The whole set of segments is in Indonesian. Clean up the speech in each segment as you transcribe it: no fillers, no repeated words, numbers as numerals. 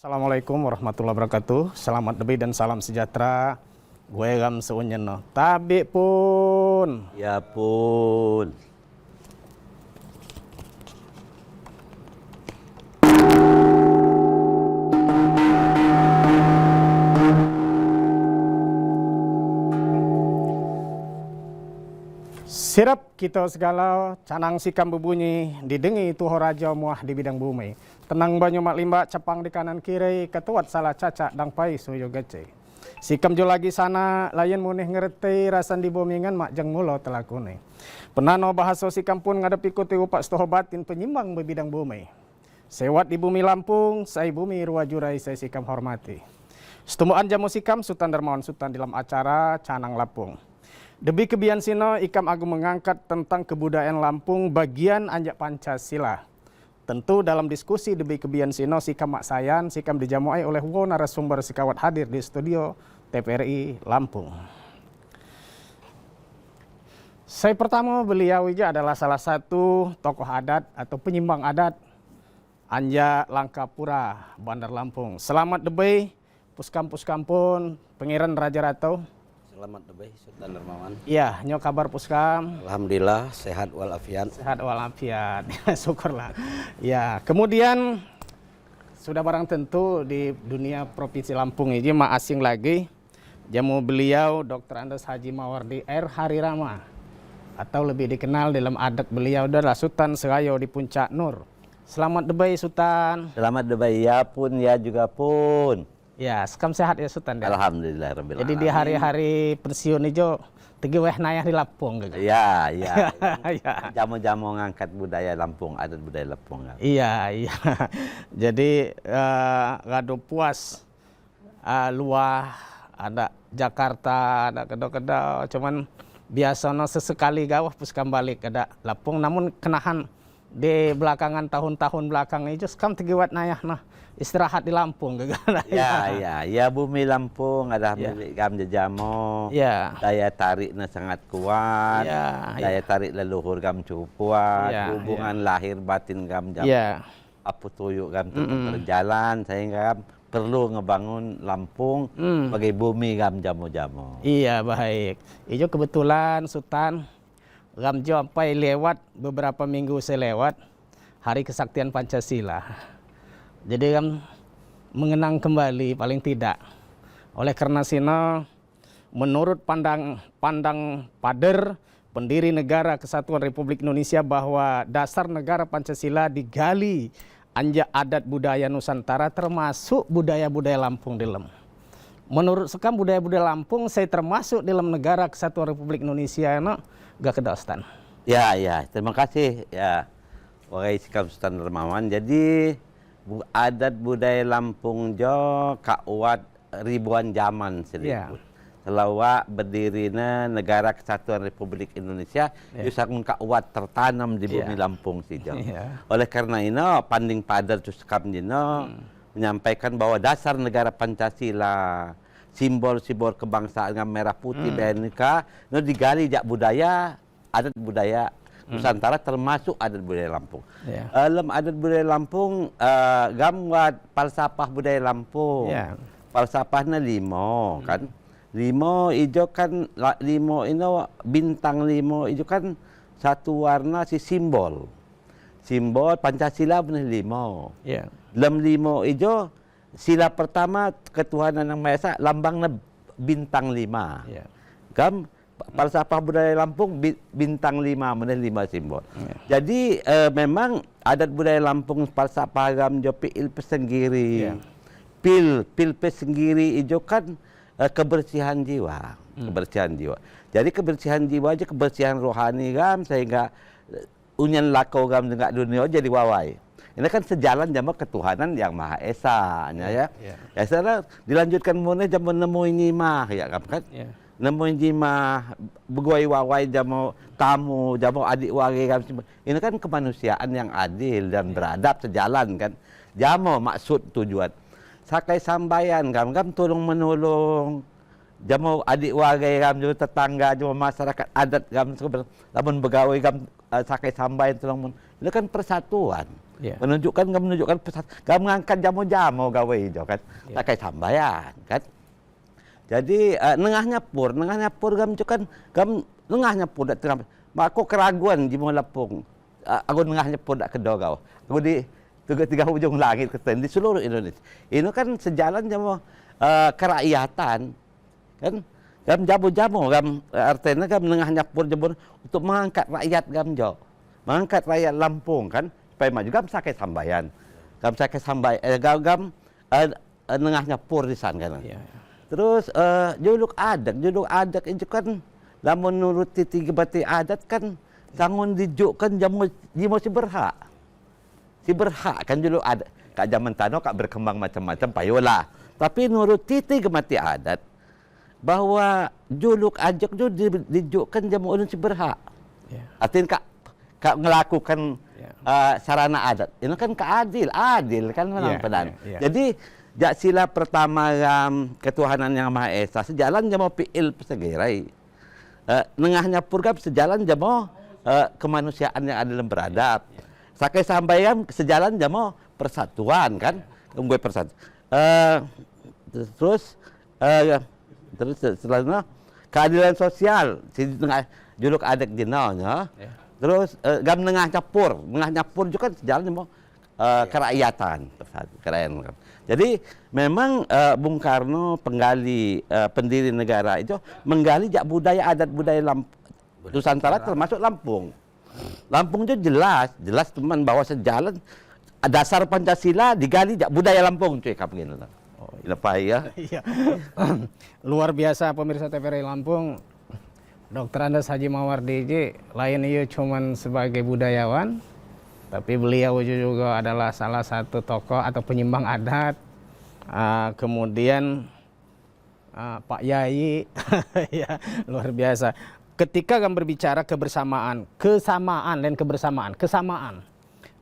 Assalamualaikum warahmatullahi wabarakatuh. Selamat debi dan salam sejahtera. Gue Gam Seunyeno. Tabi pun. Ya pun. Sirap kita segala canang sikam bebunyi didengi tuho raja muah di bidang bumi. Tenang banyu mak limba cepang di kanan kiri ketuat salah cacak dang pai suyo gece. Sikam jo lagi sana layan munih ngerti rasan di bomingan mak jeng mulo telakune. Penano bahasa sikam pun ngadepi kuti upak stoho batin penyimbang bebidang bumi. Sewat di bumi Lampung, saya bumi ruwajurai saya sikam hormati. Setumaan jamu sikam Sultan Darmawan Sultan dalam acara Canang Lampung. Debi kebian sino Ikam Agung mengangkat tentang kebudayaan Lampung bagian anjak Pancasila. Tentu dalam diskusi Debi kebian sino Sikam Mak Sayan, Sikam dijamuai oleh narasumber sikawat hadir di studio TVRI Lampung. Saya pertama beliau juga adalah salah satu tokoh adat atau penyimbang adat Anja Langkapura, Bandar Lampung. Selamat Debi, Puskam pun, Pangeran Raja Ratau. Selamat debai Sultan Darmawan. Iya, nyo kabar Puskam. Alhamdulillah sehat walafiat. Sehat walafiat, syukurlah. Ya, kemudian sudah barang tentu di dunia Provinsi Lampung ini mah asing lagi. Jamu beliau Dr. Andes Haji Mawardi R. Harirama atau lebih dikenal dalam adat beliau adalah Sultan Serayo di Puncak Nur. Selamat debai Sultan. Selamat debai ya pun ya juga pun. Ya, sekam sehat ya Sultan. Alhamdulillah rabbil alamin. Jadi di hari-hari pensiun itu tegi weh nayah di Lampung gitu. Iya, iya. Ya. Jamu-jamu ngangkat budaya Lampung, adat budaya Lampung. Iya, iya. Jadi gado puas luah ada Jakarta, ada kedo-kedo, cuman biasanya sesekali gawah puskam balik ada Lampung, namun kenahan di belakangan tahun-tahun belakang itu sekam tegiwat nayah nah istirahat di Lampung gitu. Ya bumi Lampung ada ya. milik Gam Jajamo. Ya. Daya tariknya sangat kuat. Ya, daya tarik leluhur Gam cukup kuat. Ya, hubungan lahir batin Gam Jajamo. Ya. Apa tuyuk Gam tetap berjalan sehingga Gam perlu ngebangun Lampung sebagai bumi Gam Jamo-jamo. Iya, baik. Itu kebetulan Sultan Gam Jo sampai lewat beberapa minggu selewat Hari Kesaktian Pancasila. Jadi kan mengenang kembali paling tidak. Oleh karena sino menurut pandang Pader pendiri negara Kesatuan Republik Indonesia bahwa dasar negara Pancasila digali anjak adat budaya Nusantara termasuk budaya-budaya Lampung dalam. Menurut sekam budaya-budaya Lampung saya termasuk dalam negara Kesatuan Republik Indonesia gak kedostan. Ya, terima kasih ya Warai Sikam Sultan Darmawan. Jadi adat budaya Lampung jo kakuat ribuan zaman seliput. Selawak berdirinya negara Kesatuan Republik Indonesia itu sangat kakuat tertanam di bumi Lampung sejauh. Oleh karena ini Panding Pader Cuskam Jino menyampaikan bahwa dasar negara Pancasila, simbol-simbol kebangsaan merah putih BNK itu digali jak budaya, adat budaya Nusantara termasuk adat budaya Lampung. Dalam adat budaya Lampung, gamwat falsafah budaya Lampung. Falsafahnya limo kan. Limo ijo kan limo ini bintang limo ijo kan satu warna si simbol. Simbol Pancasila benar limo. Dalam limo ijo sila pertama ketuhanan yang Maha Esa lambangnya bintang 5. Gam falsafah budaya Lampung bintang 5 benar 5 simbol. Jadi memang adat budaya Lampung falsafah gam jo pil pesenggiri. Pil pesenggiri ijo kan kebersihan jiwa, kebersihan jiwa. Jadi kebersihan jiwa aja kebersihan rohani gam sehingga unyan lakau gam dengan dunia jadi wawai. Ini kan sejalan sama ketuhanan yang Maha Esa ya. Ya setelah dilanjutkan mulai jamu nemuin nyimah ya kan. Nemuin nyimah begoi wawai jamu tamu, jamu adik wage gam. Ini kan kemanusiaan yang adil dan beradab sejalan kan. Jamu maksud tujuan. Sakai sambayan gam tolong menolong. Jamu adik wage gam juga tetangga jamu masyarakat adat gam namun begawe gam sakai sambayan tolong. Ini kan persatuan. menunjukkan pesan, gam mengangkat jamu-jamu gawe jo kan, tak kayak sambayan kan. Jadi nengahnya pur gam kan gam nengahnya pur dak terang. Mako keraguan di mau lapung. Aku nengahnya pur dak kedo gau. Aku di tiga ujung langit keten di seluruh Indonesia. Ini kan sejalan jamu kerakyatan kan. Gam jamu-jamu gam artinya gam nengahnya pur jebur untuk mengangkat rakyat gam jo. Mengangkat rakyat Lampung kan supaya maju gam sakai sambayan. Gam sakai gam nengahnya pur di sana kan. Terus juluk adat itu kan lamun nuruti tiga bati adat kan sangun dijukkan jamu si berhak. Si berhak kan juluk adat. Kak zaman tano kak berkembang macam-macam payola. Tapi nuruti tiga bati adat bahwa juluk ajak itu dijukkan jamu ulun si berhak. Artinya kak melakukan sarana adat. Ini kan adil kan menang pedan. Jadi jak sila pertama ketuhanan yang Maha Esa sejalan jamo piil pesegerai. Nengahnya purgam sejalan jamo kemanusiaan yang adil dan beradab. Sakai sambayan sejalan jamo persatuan kan, gue persatu. Terus setelahnya keadilan sosial si juluk adat jenaunya. Terus gam nengahnya pur juga sejalan jamo kerakyatan persatu kerakyatan. Jadi memang Bung Karno penggali pendiri negara itu menggali jak budaya adat budaya Nusantara termasuk Lampung. Lampung itu jelas teman bahwa sejalan dasar Pancasila digali jak budaya Lampung cuy kayak begini. Lepas ya. Luar biasa pemirsa TVRI Lampung. Dr. Andes Haji Mawardi lain ia cuman sebagai budayawan, tapi beliau juga adalah salah satu tokoh atau penyimbang adat. Kemudian Pak Yai, ya luar biasa. Ketika kami berbicara kesamaan dan kesamaan.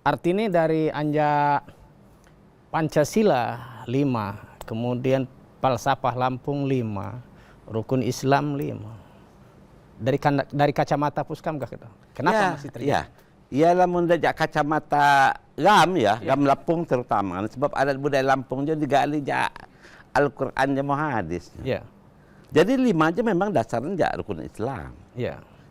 Artinya dari anja Pancasila 5, kemudian falsafah Lampung 5, rukun Islam 5. Dari kacamata Puskam kah gitu? Kenapa masih terjadi? Ialah mendajak kacamata gam Lampung terutama sebab adat budaya Lampung jadi digali jak Al-Qur'an dan hadis. Jadi 5 aja memang dasarnya jak rukun Islam.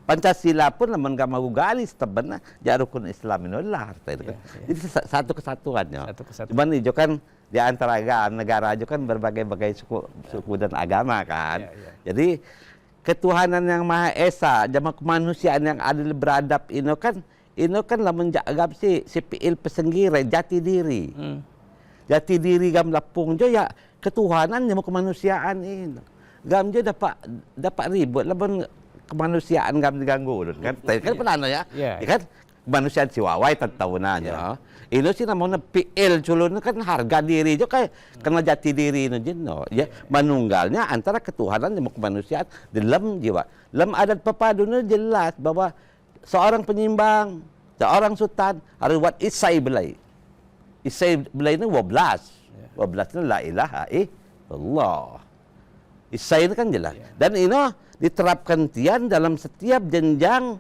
Pancasila pun lamun gam mau gali sebenarnya jak rukun Islam itu lah. Jadi satu kesatuannya. Cuman itu kan di antara negara itu kan berbagai-bagai suku dan agama kan. Jadi ketuhanan yang Maha Esa, jama kemanusiaan yang adil beradab ini kan lamun jagab si piil pesenggirai jati diri. Jati diri gam Lampung jo ya ketuhanan jama kemanusiaan ini. Gam jo dapat ribut lamun kemanusiaan gam diganggu kan. Kan pernah ya. Kan kemanusiaan si wawai tahunannya. Ini sih namanya PL culun kan harga diri jo kayak kena jati diri ini jeno ya manunggalnya antara ketuhanan dan kemanusiaan dalam jiwa. Dalam adat pepadunnya jelas bahwa seorang penyimbang, seorang sultan harus buat isai belai. Isai belai ini 12. 12 itu la ilaha illallah. Isai itu kan jelas. Dan ini diterapkan tian dalam setiap jenjang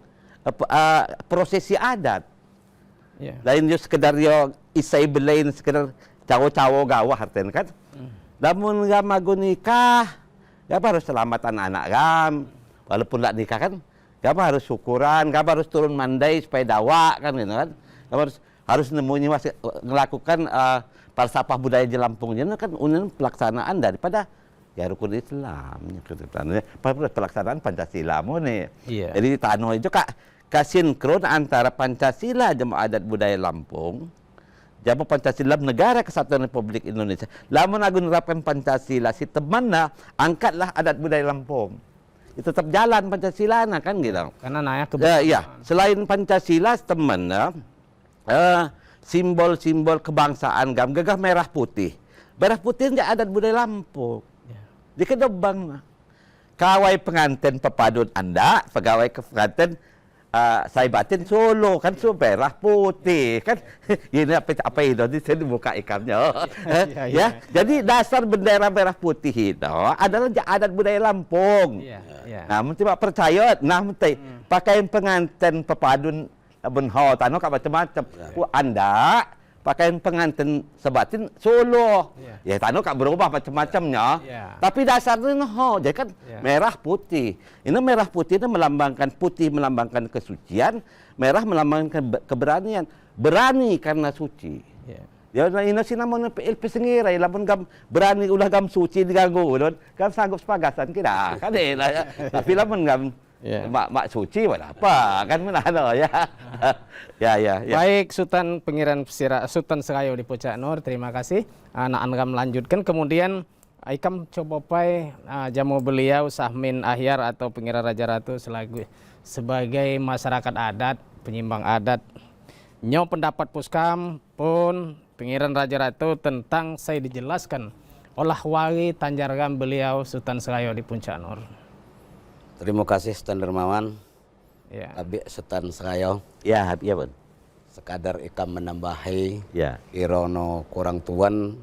prosesi adat. Lain yo sekedar yo isai belain sekedar cawo-cawo gawah artinya kan. Namun gam magu nikah, gam harus selamatan anak gam. Walaupun tak nikah kan, gam harus syukuran, gam harus turun mandai supaya dawa kan gitu kan. Gam harus nemunya masih melakukan falsafah budaya di Lampung ini kan unin pelaksanaan daripada ya rukun Islam. Pelaksanaan Pancasila mu nih. Jadi tano itu kasinkron antara Pancasila jamaah adat budaya Lampung, jamaah Pancasila negara kesatuan Republik Indonesia. Lamun aku nerapkan Pancasila si temanna angkatlah adat budaya Lampung. Itu tetap jalan Pancasila kan gitu. Karena naik ke selain Pancasila temanna simbol-simbol kebangsaan gam gagah merah putih. Merah putih itu adat budaya Lampung. Di kedebang kawai pengantin pepadun Anda, pegawai pengantin saya batin Solo kan merah putih kan ini apa itu saya dibuka ikannya ya jadi dasar bendera merah putih itu adalah adat budaya Lampung. Nah mesti percaya pakaian pengantin pepadun benho tano macam-macam Anda pakaian pengantin sebatin Solo. Ya. Ya tanu kak berubah macam-macamnya. Ya. Tapi dasarnya no, jadi kan Ya. merah putih. Ini merah putih itu melambangkan putih melambangkan kesucian, merah melambangkan keberanian. Berani karena suci. Ya. Ya ini sih namanya PLP sengirai, lamun gam berani ulah gam suci diganggu, don gam sanggup sepagasan kita, kan ya. Tapi lamun gam Ya. mak suci apa kan mana ada ya. Ya. Baik, Sultan Pangeran Sultan Serayo di Puncak Nur, terima kasih. Anak Angam melanjutkan, kemudian Ikam coba pai jamu beliau Sahmin Ahyar atau Pangeran Raja Ratu sebagai masyarakat adat, penyimbang adat. Nyo pendapat Puskam pun Pangeran Raja Ratu tentang saya dijelaskan olah wali Tanjargam beliau Sultan Serayo di Puncak Nur. Terima kasih Sultan Dermawan, Ya. Abi Sultan Serayo. Ya, Bun. Sekadar ikam menambahi Ya. irono kurang tuan,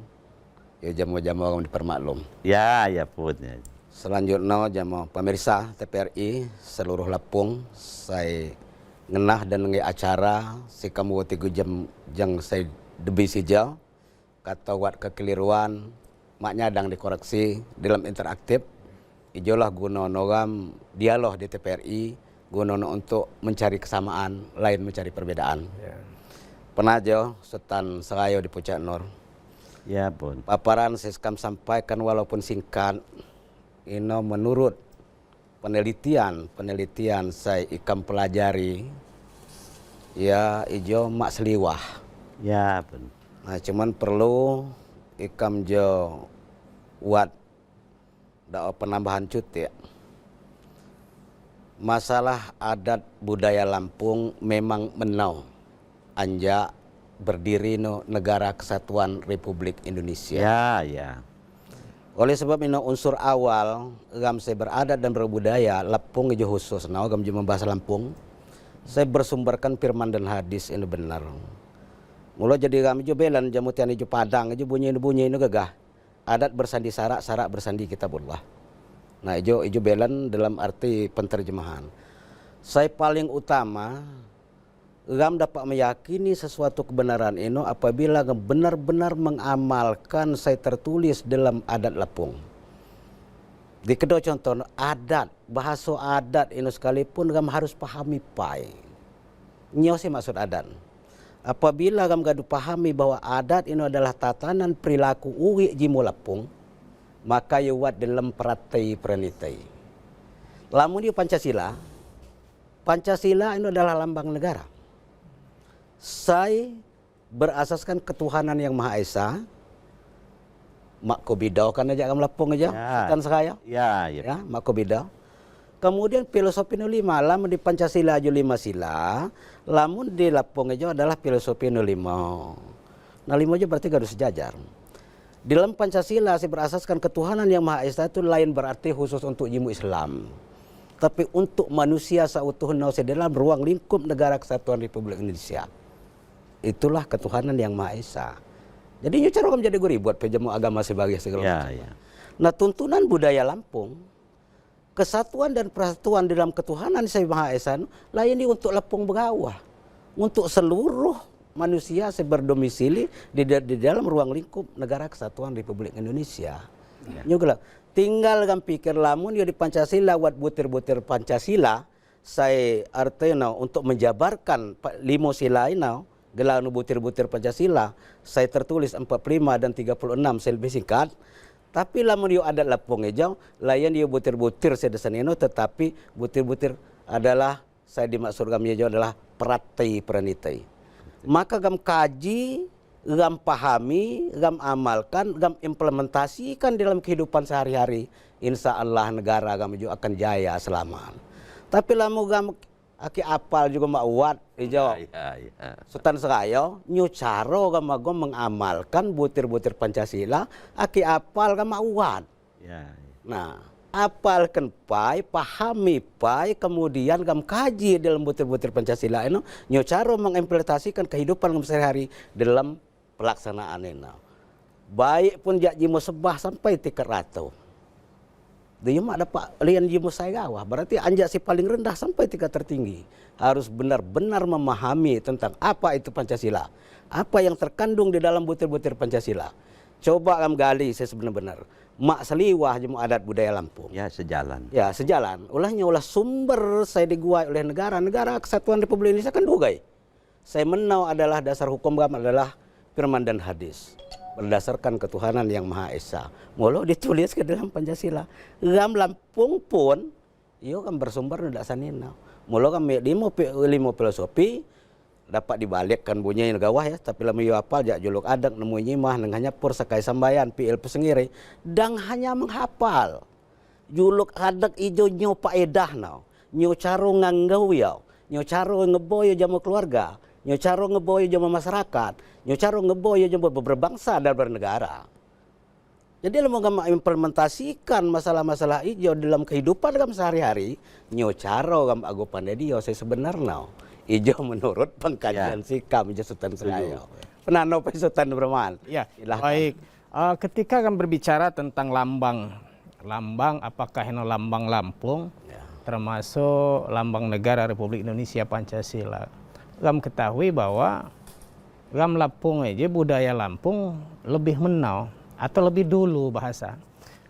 ya jamu-jamu orang dipermaklum. Ya, Pun. Ya. Selanjutnya jamu pemirsa TPRI seluruh Lampung, saya ngenah dan nge acara si kamu 3 jam jang saya debi sijau kata wat kekeliruan maknya dang dikoreksi dalam interaktif. Ijolah guna nogam dialog di TPRI guna untuk mencari kesamaan, lain mencari perbedaan. Ya. Penajo Sultan Serayo di Puncak Nur. Ya, Pun. Paparan saya sampaikan walaupun singkat, ini menurut penelitian saya ikam pelajari, ya ijo mak seliwah. Ya, Pun. Nah, cuman perlu ikam jo buat penambahan cuti. Masalah adat budaya Lampung memang menau anja berdiri no Negara Kesatuan Republik Indonesia. Ya. Oleh sebab ini unsur awal gam saya beradat dan berbudaya Lampung itu khusus. Nah, gam juga membahas Lampung. Saya bersumberkan firman dan hadis ini benar. Mula jadi kami jo belan jamutian ijo Padang ijo bunyi ini gagah. Adat bersandi sarak, sarak bersandi kitabullah. Nah, ijo belan dalam arti penterjemahan. Saya paling utama gam dapat meyakini sesuatu kebenaran ini apabila gam benar-benar mengamalkan saya tertulis dalam adat Lampung. Di kedua contoh adat, bahasa adat ini sekalipun gam harus pahami pai. Nyo sih maksud adat. Apabila kamu gadu pahami bahwa adat ini adalah tatanan perilaku uri jimu Lampung, maka yuwat dalam peratai peranitai. Lamun di Pancasila ini adalah lambang negara. Saya berasaskan ketuhanan yang Maha Esa. Mak Kobidau kan aja kamu Lampung aja, kan sekaya. Ya. Ya, Mak Kobidau. Kemudian filosofi nu 5, lamun di Pancasila aja 5 sila, lamun di Lampung aja adalah filosofi nu 5. Nah 5 aja berarti harus sejajar. Di dalam Pancasila saya berasaskan ketuhanan yang Maha Esa itu lain berarti khusus untuk jimu Islam. Tapi untuk manusia seutuhnya dalam ruang lingkup Negara Kesatuan Republik Indonesia. Itulah ketuhanan yang Maha Esa. Jadi nyucar orang jadi gurih buat penjamu agama sebagai segala macam. Nah tuntunan budaya Lampung, kesatuan dan persatuan dalam ketuhanan Sang Maha Esa lain ini untuk Lampung Bengawah, untuk seluruh manusia berdomisili di dalam ruang lingkup Negara Kesatuan Republik Indonesia. Nyugla tinggal kan pikir lamun yo di Pancasila buat butir-butir Pancasila saya artinya untuk menjabarkan 5 sila ini gelanu butir-butir Pancasila saya tertulis 45 dan 36 saya lebih singkat. Tapi lamun yo adat Lampung ejau, layan yo butir-butir sedesan ino, tetapi butir-butir adalah saya dimaksud kami ejau adalah peratai peranitai. Maka gam kaji, gam pahami, gam amalkan, gam implementasikan dalam kehidupan sehari-hari. Insya Allah negara gam ejau akan jaya selamat. Tapi lamun gam aki apal juga mak uat ejau. Sultan Serayo nyucaro gam mengamalkan butir-butir Pancasila, aki apal gam mak uat. Nah, apalkan pai, pahami pai, kemudian gam kaji dalam butir-butir Pancasila ini, nyucaro mengimplementasikan kehidupan sehari-hari dalam pelaksanaan ini. Baik pun jak jimu sebah sampai tiket ratu. Dia mak dapat lian jimu saya gawah. Berarti anjak si paling rendah sampai tingkat tertinggi harus benar-benar memahami tentang apa itu Pancasila, apa yang terkandung di dalam butir-butir Pancasila. Coba kami gali saya sebenar-benar. Mak seliwah jemu adat budaya Lampung. Ya, sejalan. Ya sejalan. Ulahnya ulah sumber saya diguai oleh negara Kesatuan Republik Indonesia kan dugai. Saya menau adalah dasar hukum gam adalah firman dan hadis. Berdasarkan ketuhanan yang Maha Esa. Mulu ditulis ke dalam Pancasila. Gam Lampung pun, iyo kan bersumber tidak sanina. Mulu kami limo filosofi dapat dibalikkan bunyi gawah ya. Tapi lama iyo apal jak juluk adak nemu nyimah nengahnya pur sakai sambayan piil pesengiri. Dan hanya menghafal. Juluk adak ijo nyo paedah nau. Nyo caro nganggau yau. Nyo caro ngeboyo jamu keluarga. Nyo caro ngeboyo jamu masyarakat. Nyo caro ngeboyo jamu berbangsa dan bernegara. Jadi kalau mau implementasikan masalah-masalah ijo dalam kehidupan kami sehari-hari, nyo caro kami ago pandedio saya sebenarnya ijo menurut pengkajian sikam ijo Sultan Selayo. Penano Pak Sultan Berman. Ya, baik. Ketika kami berbicara tentang lambang apakah ini lambang Lampung, termasuk lambang negara Republik Indonesia Pancasila. Kami ketahui bahwa Lampung aja budaya Lampung lebih menau atau lebih dulu bahasa.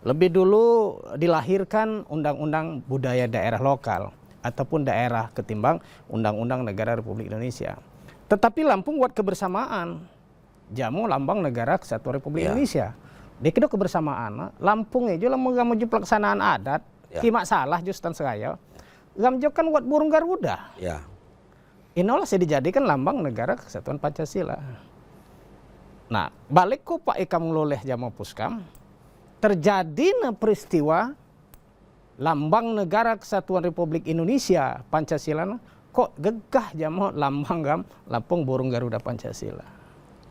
Lebih dulu dilahirkan undang-undang budaya daerah lokal ataupun daerah ketimbang undang-undang negara Republik Indonesia. Tetapi Lampung buat kebersamaan. Jamu lambang negara Kesatuan Republik Indonesia. Dekido kebersamaan. Lampung aja menuju pelaksanaan adat. Kimak salah Justan Seraya. Gamjo kan buat burung Garuda. Ya. Inolah saya dijadikan lambang negara Kesatuan Pancasila. Nah, balik ku Pak Ikam Loleh Jamu Puskam, terjadi peristiwa lambang negara Kesatuan Republik Indonesia Pancasila, kok gegah jamu lambang gam Lampung burung Garuda Pancasila.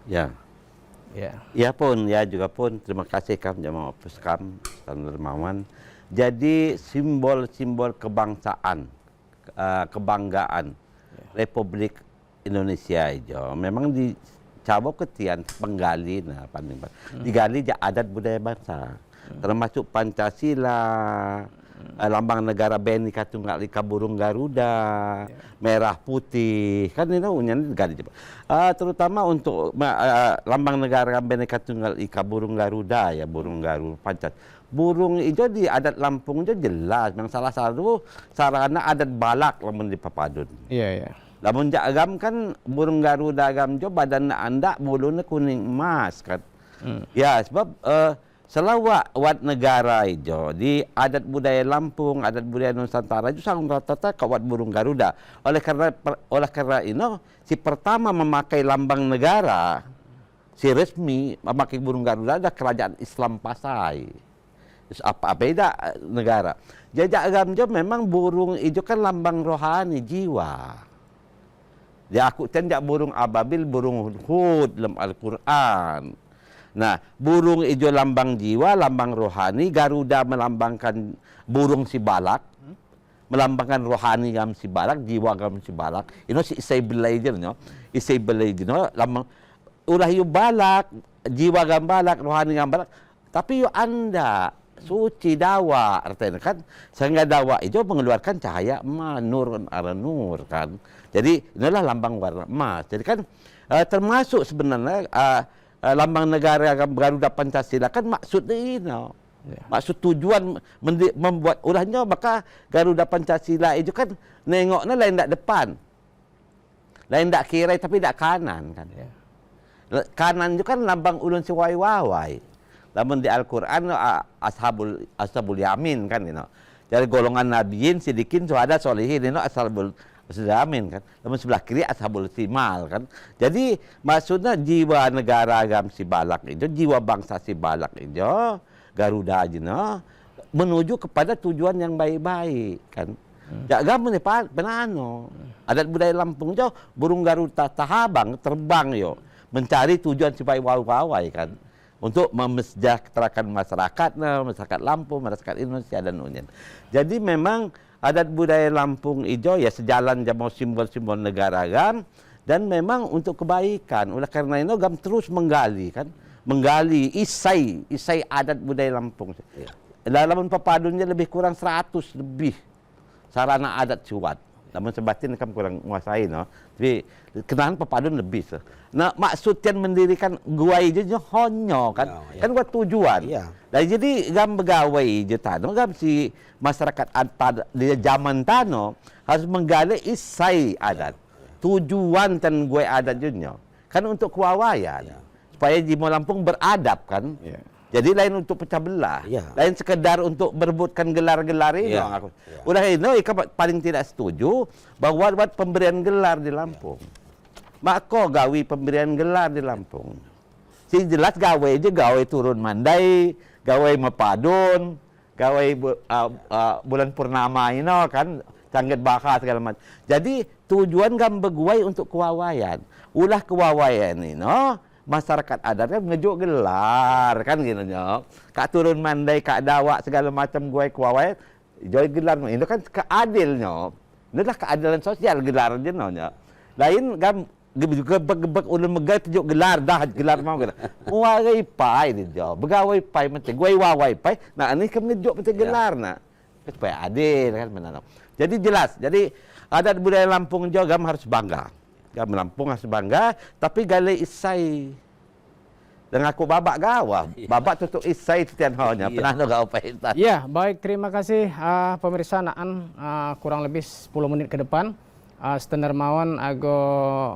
Ya. Ya. Ya pun, ya juga pun. Terima kasih Kam Jamu Puskam, Sultan Dermawan. Jadi simbol-simbol kebangsaan, kebanggaan Republik Indonesia itu memang dicabok ketian penggali digali adat budaya bangsa termasuk Pancasila, lambang negara Bhinneka Tunggal Ika burung Garuda, merah putih kan itu unyan digali terutama untuk lambang negara Bhinneka Tunggal Ika burung Garuda ya burung Garuda Pancasila. Burung itu di adat Lampung itu jelas, yang salah satu sarana adat balak lamun di Papadun. Iya, iya. Lamun agam kan burung Garuda agam jo badan anda bulunya kuning emas kan. Ya sebab selawat wat negara itu di adat budaya Lampung, adat budaya Nusantara itu sangat rata-rata kawat burung Garuda. Oleh karena ini si pertama memakai lambang negara, si resmi memakai burung Garuda ada kerajaan Islam Pasai. Apa beda negara. Jajak agam memang burung itu kan lambang rohani jiwa. Ya aku tenjak burung ababil, burung hud dalam Al-Quran. Nah, burung ijo lambang jiwa, lambang rohani. Garuda melambangkan burung si balak, melambangkan rohani gam si balak, jiwa gam si balak. Ini si isay belajar, no? Isay belajar, no? Lambang ulah yu balak, jiwa gam balak, rohani gam balak. Tapi yu anda suci dawa, artinya kan sehingga dawa itu mengeluarkan cahaya emas, nur nur kan. Jadi inilah lambang warna emas. Jadi kan termasuk sebenarnya lambang negara Garuda Pancasila kan maksudnya ini. Maksud tujuan membuat ulahnya maka Garuda Pancasila itu kan nengoknya lain tak depan. Lain tak kiri tapi tak kanan kan. Kanan itu kan lambang ulun si wai-wai. Namun di Al-Quran ashabul yamin kan you know. Dari golongan nabiin sidikin ada solihin ashabul yamin kan. Namun sebelah kiri ashabul simal kan. Jadi maksudnya jiwa negara agam si balak itu, jiwa bangsa si balak itu, Garuda aja no, menuju kepada tujuan yang baik-baik kan. Agam ni penano. Adat budaya Lampung itu burung Garuda tahabang terbang yo mencari tujuan si baik-baik kan. Untuk mesejahterakan masyarakat Lampung, masyarakat Indonesia dan Union. Jadi memang adat budaya Lampung itu ya sejalan sama simbol-simbol negara agam dan memang untuk kebaikan. Oleh karena itu agam terus menggali kan, menggali isai adat budaya Lampung. dalam pepadunnya lebih kurang 100 lebih sarana adat cuat. Namun sebatin kan kurang menguasai, no. Tapi kenalan pepadun lebih. So. Nah, maksudnya mendirikan gua itu honyo kan. Ya, ya. Kan gua tujuan. Iya. Nah, jadi gam begawai je tano, gam si masyarakat adat di zaman tano harus menggali isai adat. Tujuan tan gue adat junyo kan untuk kewawayan. Supaya Jimo Lampung beradab kan. Ya. Jadi lain untuk pecah belah, Iya. lain sekedar untuk berebutkan gelar-gelar ini. Iya. Iya. Udah itu, Ika paling tidak setuju bahwa buat pemberian gelar di Lampung. Maka gawi pemberian gelar di Lampung. Si jelas gawe aja, gawe turun mandai, gawe mepadun, gawe bulan purnama ini kan, cangget baka segala macam. Jadi tujuan gam beguai untuk kewawayan. Ulah kewawayan ini, no? Masyarakat adatnya ngejuk gelar kan gitu nyok. Kak turun mandai, kak dawak segala macam gue kuawai, joy gelar itu kan keadil nyok. Itu lah keadilan sosial gelar je nyok. Lain gam gebek ulun megai tujuk gelar dah gelar mau gelar. Muagai pai ni jo. Begawai pai mesti gue wawai pai. Nah ini kan ngejuk mesti gelar nak. Supaya adil kan benar. Jadi jelas. Jadi adat budaya Lampung juga gam harus bangga. Gam Lampung harus bangga, tapi gale isai. Dan aku babak gawa, babak tutup isai titian hanya pernah no gawa paitan. Ya, baik, terima kasih pemirsa Naan, kurang lebih 10 menit ke depan. Stan Dermawan ago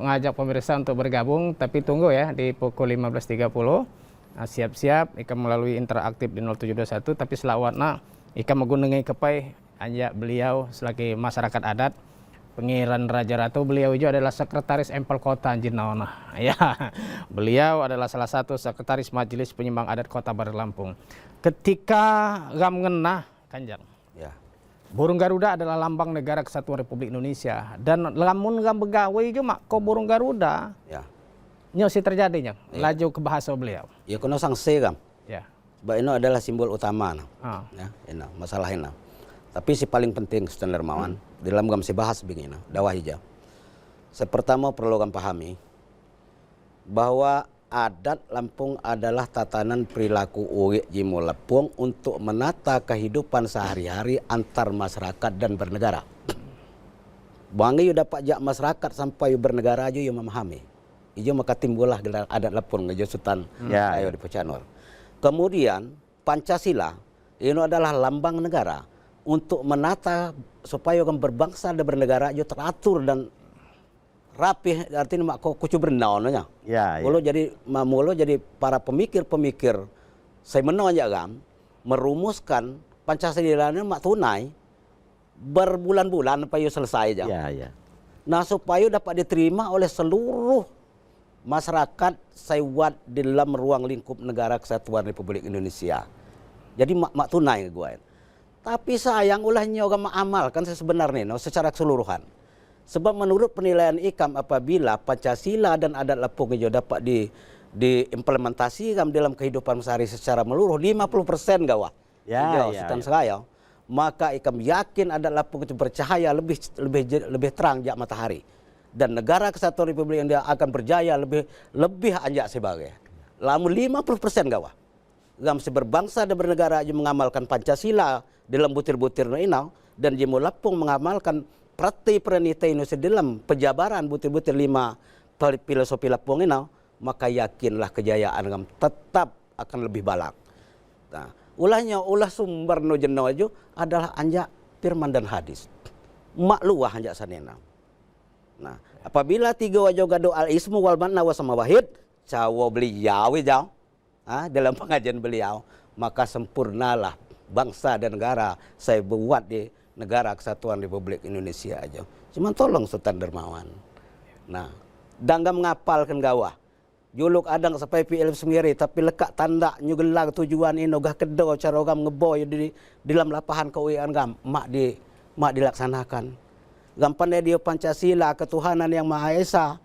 ngajak pemirsa untuk bergabung, tapi tunggu ya di pukul 15.30. Siap-siap, Ika melalui interaktif di 0721, tapi selawatna Ika menggunungi kepai anja beliau sebagai masyarakat adat. Pengiran Raja Ratu, beliau juga adalah sekretaris Empel Kota Jinawana. Ya, beliau adalah salah satu sekretaris Majelis Penyembang Adat Kota Baru Lampung. Ketika gam ngenah, Kanjang, Ya. burung Garuda adalah lambang negara kesatuan Republik Indonesia. Dan lamun gam begawe juga mak ko burung Garuda, Ya. nyo si terjadinya. Laju ke bahasa beliau. Ya kono sangse kam. Ya. Sebab ini adalah simbol utama nah. Ah. Ya, ini masalah ini. Tapi si paling penting Stan Dermawan dalam gam si bahas begini dawah hijau. Pertama perlu kami pahami bahwa adat Lampung adalah tatanan perilaku uik Jimo Lampung untuk menata kehidupan sehari-hari antar masyarakat dan bernegara. Bangi dapat jak masyarakat sampai bernegara aja yang memahami. Ijo maka timbullah gelar adat Lampung ngejo Sultan ayo di Pucanur. Kemudian Pancasila ini adalah lambang negara untuk menata supaya orang berbangsa dan bernegara aja teratur dan rapih, artinya mak kucu berendaunnya. Ya, Mulu jadi mamulo jadi para pemikir-pemikir saya menonjak gam merumuskan Pancasila ini mak tunai berbulan-bulan supaya selesai aja. Ya, ya. Nah supaya dapat diterima oleh seluruh masyarakat Saiwat di dalam ruang lingkup negara kesatuan Republik Indonesia. Jadi mak tunai gue. Tapi sayang ulahnya orang mengamalkan sebenarnya no, secara keseluruhan. Sebab menurut penilaian IKAM apabila Pancasila dan adat Lampung itu dapat diimplementasikan dalam kehidupan sehari secara menyeluruh 50% gawah. Ya, Seraya, maka IKAM yakin adat Lampung itu bercahaya lebih terang jak matahari. Dan negara kesatuan Republik yang dia akan berjaya lebih anjak sebagai. Lamun 50% gawah. Gam berbangsa dan bernegara aja mengamalkan Pancasila dalam butir-butir inau dan Jimo Lampung mengamalkan prati pranita Indonesia dalam penjabaran butir-butir 5 filosofi Lampung inau, maka yakinlah kejayaan gam tetap akan lebih balak. Nah, ulah sumber no jeno aja adalah anjak firman dan hadis. Makluah anjak sanena. Nah, apabila tiga wajah gado al-ismu wal manna wa sama wahid, cawo beliau jauh. Dalam pengajian beliau, maka sempurnalah bangsa dan negara saya buat di negara kesatuan Republik Indonesia aja. Cuman tolong Sultan Dermawan. Nah, dangga mengapalkan gawah. Juluk adang sampai PL sendiri, tapi lekat tanda nyugelang tujuan ini gah kedo cara gam ngeboy di dalam lapangan kewian gam mak dilaksanakan. Gam pandai dia Pancasila ketuhanan yang Maha Esa.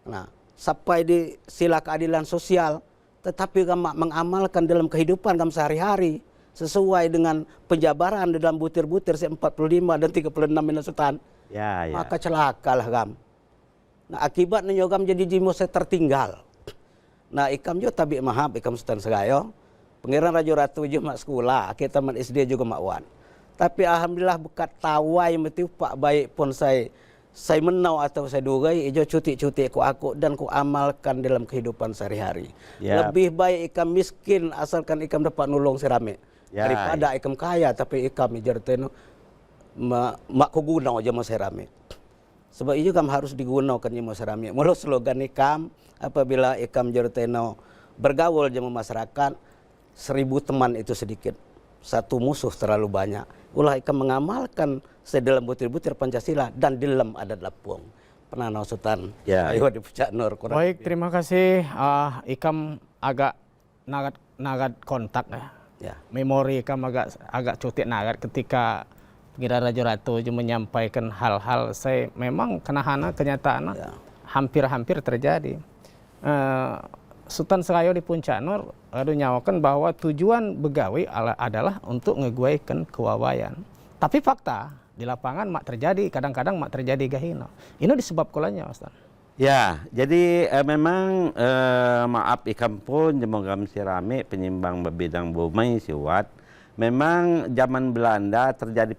Nah, sampai di sila keadilan sosial. Tetapi kami mengamalkan dalam kehidupan kami sehari-hari sesuai dengan penjabaran dalam butir-butir 45 dan 36 ini Sultan. Ya, ya. Maka celakalah kami. Nah akibatnya kami jadi jimo saya tertinggal. Nah ikam juga tabi mahab ikam Sultan Segayo Pangeran Raja Ratu je mak sekolah, kita mak SD juga mak wan. Tapi alhamdulillah bekat tawai mesti pak baik pun saya menau atau saya dugai ijo cuti-cuti ku aku dan ku amalkan dalam kehidupan sehari-hari. Ya. Lebih baik ikam miskin asalkan ikam dapat nulung sirame Ya, daripada ikam kaya tapi ikam ijar teno mak ku guna aja mau sirame. Sebab itu kam harus digunakan ya mau sirame. Mula slogan ikam apabila ikam jar teno bergaul sama masyarakat 1000 teman itu sedikit. 1 musuh terlalu banyak. Ulah ikam mengamalkan sedalam butir-butir Pancasila dan di dalam adat Lampung. Pernah Sultan. Ya. Ayo di Pucak Nur. Baik, terima kasih. Ikam agak nagat kontak ya. Ya. Memori ikam agak cutik nagat ketika Pangeran Raja Ratu menyampaikan hal-hal saya memang kenahana kenyataan Ya. hampir-hampir terjadi. Sultan Serayo di Puncak Nur nyawakan bahwa tujuan begawi adalah untuk ngeguaikan kewawayan. Tapi fakta di lapangan mak terjadi, kadang-kadang mak terjadi gahino. Ini disebabkannya, Ustaz. Ya, jadi memang maaf ikam pun jemogam sirame penyimbang bebidang bumi siwat. Memang zaman Belanda terjadi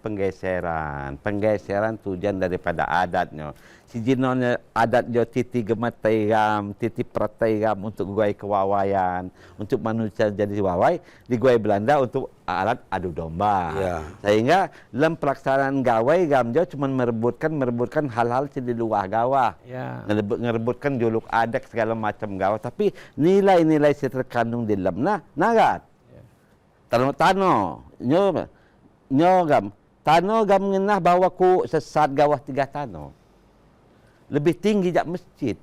penggeseran tujuan daripada adatnya. Si jinonnya adat jo titi gemat taigam, titi prataigam untuk guai kewawayan, untuk manusia jadi wawai, di guai Belanda untuk alat adu domba. Ya. Sehingga dalam pelaksanaan gawai gamjo cuma merebutkan hal-hal di luar gawah. Ya. Merebutkan juluk adat segala macam gawah, tapi nilai-nilai yang terkandung di dalamnya nagat. Tano gam ngenah bawa ku sesat gawah 3 tano. Lebih tinggi jak masjid.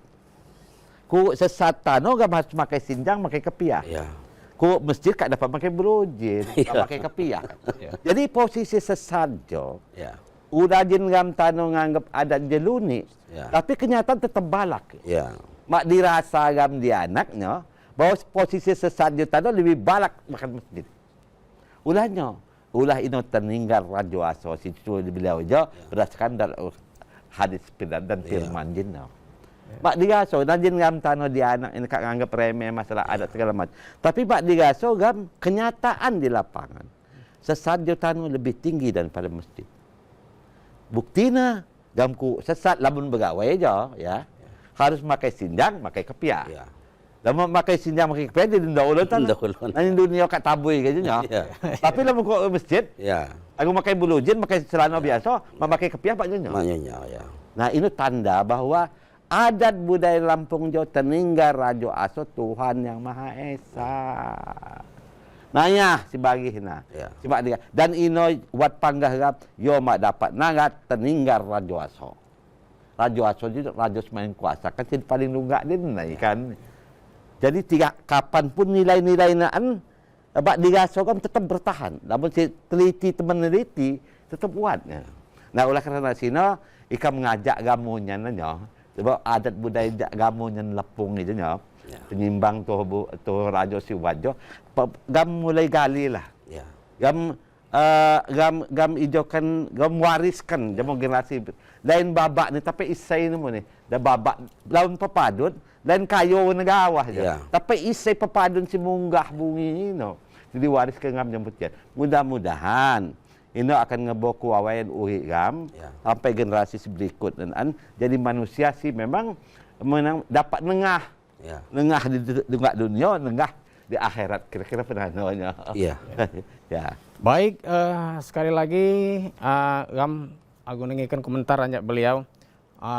Ku sesat tano gam harus pakai sinjang, pakai kepiah. Ya. Ku masjid kak dapat pakai berujin, pakai kepiah. Jadi posisi sesat jo. Ya. Udah jin gam tano nganggap adat jeluni, Ya. tapi kenyataan tetap balak. Ya. Mak dirasa gam di anaknya bahwa posisi sesat jo tano lebih balak makan masjid. Ulah ino tertinggal Rajo Aso si cucu beliau jo berdasarkan hadis dan firman jinno. Mak digaso dan jin gam tano di anak ini kak nganggap remeh masalah adat segala macam. Tapi mak digaso gam kenyataan di lapangan. Sesat jo tano lebih tinggi daripada masjid. Buktina gamku sesat lamun begawai jo ya. Harus pakai sinjang, pakai kepiah. Ya. Lama pakai sinjang pakai kepiah di denda ulun tan. Nang dunia kat tabui gitu nya. Ya. Tapi lamun kok masjid, Ya. aku pakai bulujin, pakai celana biasa, memakai kepiah pak nyonya. Maknanya ya. Nah, ini tanda bahwa adat budaya Lampung Jawa teninggal Rajo Aso Tuhan yang Maha Esa. Nanya si bagi hina. Ya. Si mak dia. Dan ino wat panggah gap yo mak dapat nangat teninggal Rajo Aso. Rajo Aso itu rajo semain kuasa kan jadi paling lunggak din kan. Jadi kapan pun nilai-nilai naan bak digaso kan tetap bertahan. Namun si teliti teman teliti tetap kuatnya. Nah, oleh karena sino ikam mengajak gamunya nanya. Sebab adat budaya gamunya Lampung itu nya. Ya. Penyimbang tuh rajo si wajo gam mulai gali lah. Ya. Gam ijokan gam wariskan jamu generasi lain babak ni tapi isai ni mo ni da babak laun papadun lain kayo negawah je. Ya. Tapi isai papadun si munggah bungi no. Jadi wariskan gam jemput jan. Mudah-mudahan ini akan ngeboku awayan uhi gam Ya. sampai generasi berikut dan jadi manusia sih memang dapat nengah. Ya. Nengah di dunia, nengah di akhirat. Kira-kira pernah namanya. Iya. Ya. Baik, sekali lagi Gam aku nengikan komentar anjak beliau.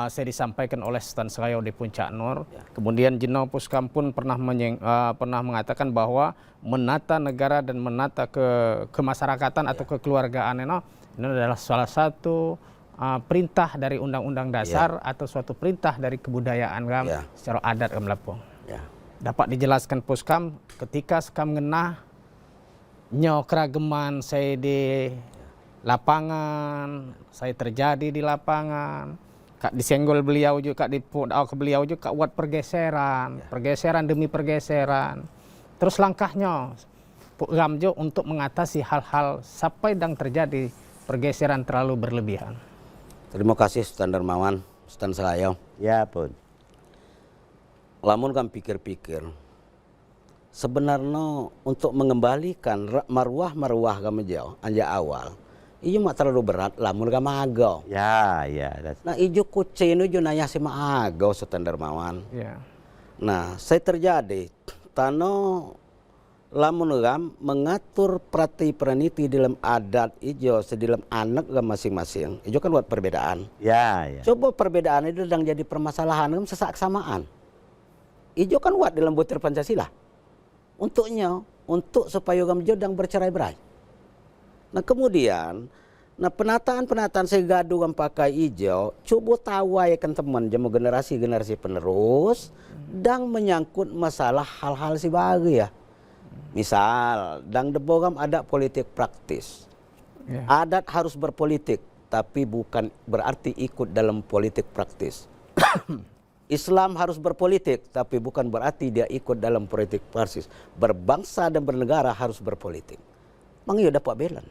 Saya disampaikan oleh Sultan Serayo di Puncak Nur. Ya. Kemudian Jenderal Puskam pun pernah mengatakan bahwa menata negara dan menata kemasyarakatan atau kekeluargaan ini adalah salah satu perintah dari Undang-Undang Dasar atau suatu perintah dari kebudayaan Gam secara adat Gam Lampung. Ya. Dapat dijelaskan Puskam ketika sekam ngenah nyo kerageman saya di lapangan, saya terjadi di lapangan, kak disenggol beliau juga, kak dipodau ke beliau juga, kak buat pergeseran demi pergeseran. Terus langkahnya Gamjo untuk mengatasi hal-hal sampai dang terjadi pergeseran terlalu berlebihan. Terima kasih Sultan Darmawan, Sultan Serayo. Ya pun. Lamun kan pikir-pikir, sebenarnya untuk mengembalikan marwah kami jauh anja awal. Ijo mak terlalu berat lamun ka maagau. Ya. Nah ijo kucing ijo nanya si maagau Sultan Darmawan. Ya. Nah, saya terjadi tano lamun gam mengatur prati praniti dalam adat ijo sedalam anak gam masing-masing. Ijo kan buat perbedaan. Ya. Coba perbedaan itu sedang jadi permasalahan gam sesak samaan. Ijo kan buat dalam butir Pancasila. Untuk supaya gam jodang bercerai-berai. Nah kemudian, penataan saya gaduh gam pakai ijo, coba tawai kan teman jamu generasi penerus, dan menyangkut masalah hal-hal si bagi ya. Misal, dang debogam adat politik praktis. Ya. Adat harus berpolitik, tapi bukan berarti ikut dalam politik praktis. Islam harus berpolitik, tapi bukan berarti dia ikut dalam politik praktis. Berbangsa dan bernegara harus berpolitik. Mang iyo dapat belan.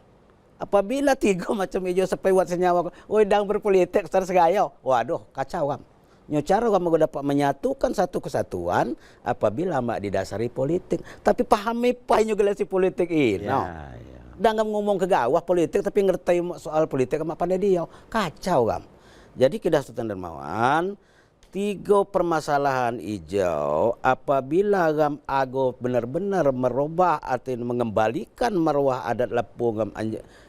Apabila tiga macam ijo sampai buat senyawa, dang berpolitik secara segayau. Waduh, kacau kam. Nyo cara kamu dapat menyatukan satu kesatuan apabila mak didasari politik. Tapi pahami pa nyo gelasi politik ini. Ya. Dang ngomong ke gawah politik tapi ngerti soal politik mak pandai dia. Kacau kam. Jadi kita Sultan Darmawan, tiga permasalahan hijau apabila gam ago benar-benar merubah atau mengembalikan marwah adat Lampung gam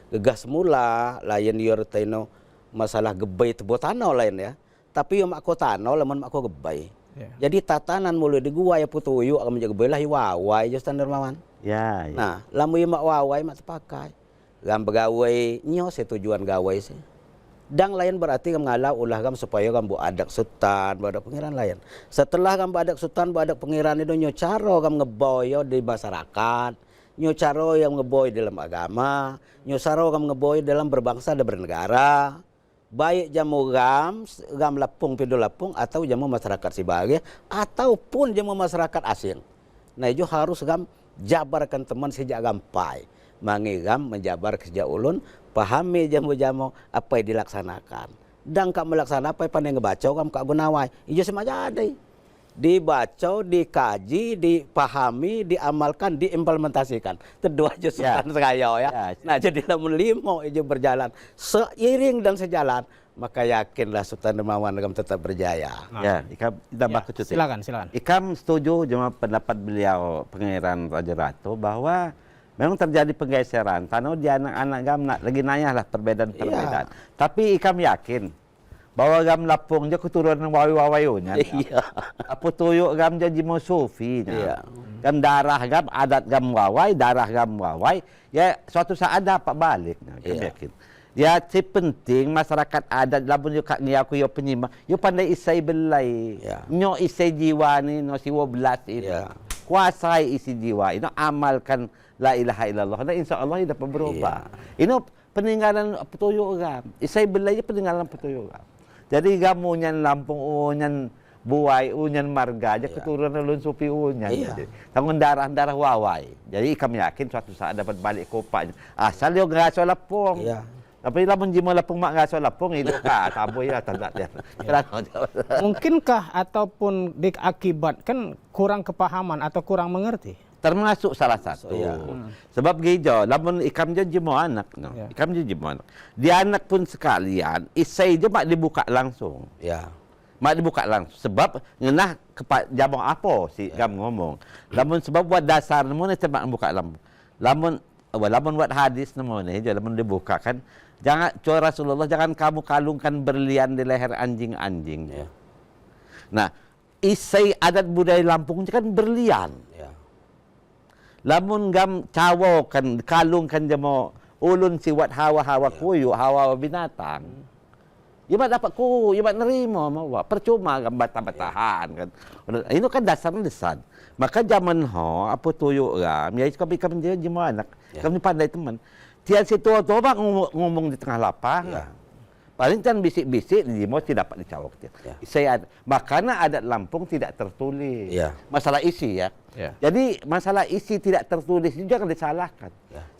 gegas mula lain yor taino masalah gebay tebotano lain ya. Tapi yang mak kotano lamun mak ko gebay. Ya. Jadi tatanan mulu di gua ya putuyu akan menjaga gebay lah wawai jo Sultan Darmawan. Ya. Nah, lamun mak wawai mak terpakai. Gam begawai nyo tujuan gawai sih. Dang lain berarti gam ngalau ulah gam supaya gam bu adak sultan, bu adak pengiran lain. Setelah gam bu adak sultan, bu adak pengiran itu nyo caro gam ngeboyo di masyarakat, nyo caro yang ngeboy dalam agama, nyo caro gam ngeboy dalam berbangsa dan bernegara. Baik jamu gam Lapung pido Lapung atau jamu masyarakat Sibage ataupun jamu masyarakat asing. Nah itu harus gam jabarkan teman sejak gampai. Mangi gam menjabar sejak ulun pahami jamu-jamu apa yang dilaksanakan. Dan kak melaksanakan apa yang pandai ngebaca kam kak gunawai. Ijo semaja ada. Dibaca, dikaji, dipahami, diamalkan, diimplementasikan. Kedua aja Sultan segayau ya. Nah jadi lamun limo ijo berjalan seiring dan sejalan maka yakinlah Sultan Darmawan akan tetap berjaya. Nah. Ya, Ikam tambah kecuti. Silakan. Ikam setuju dengan pendapat beliau Pangeran Raja Ratu bahwa memang terjadi penggeseran. Tanah di anak-anak gam lagi nanya lah perbedaan. Tapi Ikam yakin bahwa gam Lampung dia keturunan wawi-wawayunya. Iya. Apa tuyuk gam jadi musufi. Iya. Gam darah gam adat gam wawai, darah gam wawai. Ya suatu saat dapat balik. Kami yakin. Ya si penting masyarakat adat lamun yo kak ngiaku yo penyimbang. Yo pandai isai belai. Nyo isai jiwa ni no si 12 ini. Kuasai isi jiwa. Ini amalkan la ilaha illallah. Nah insyaallah dapat berubah. Ini peninggalan petunjuk gam. Isai belai peninggalan petunjuk gam. Jadi gamu nyan Lampung unyan buai unyan marga aja keturunan ulun supi unyan. Tanggung darah wawai. Jadi kami yakin suatu saat dapat balik kopanya. Asal yo ngaso Lampung. Tapi lamun jimo Lampung mak ngaso Lampung itu ka tabo ya tanda dia. Mungkinkah ataupun diakibatkan kurang kepahaman atau kurang mengerti? Termasuk salah satu. Sebab gijo, lamun ikam je jemo anak, no. Ikam je jemo anak. Di anak pun sekalian, isai je mak dibuka langsung. Mak dibuka langsung. Sebab ngenah kepak jamong apa si gam ngomong. Lamun sebab buat dasar nemu ni mak buka lamun buat hadis nemu ni, lamun dibuka kan, jangan cua Rasulullah jangan kamu kalungkan berlian di leher anjing-anjing. Nah, isai adat budaya Lampung kan berlian. Lamun gam cawo kan kalung kan jamo ulun siwat hawa-hawa kuyu, hawa binatang. Ya dapat ku, ya nerima mau percuma gam batahan kan. Ini kan dasarnya lisan. Maka zaman ho apa tuyuk gam, ya ikam dia jemo anak. Kami pandai teman. Tian situ tu bang ngomong di tengah lapangan. Paling kan bisik-bisik jemo tidak dapat dicawok dia. Saya makanya adat Lampung tidak tertulis. Masalah isi ya. Jadi masalah isi tidak tertulis itu jangan disalahkan.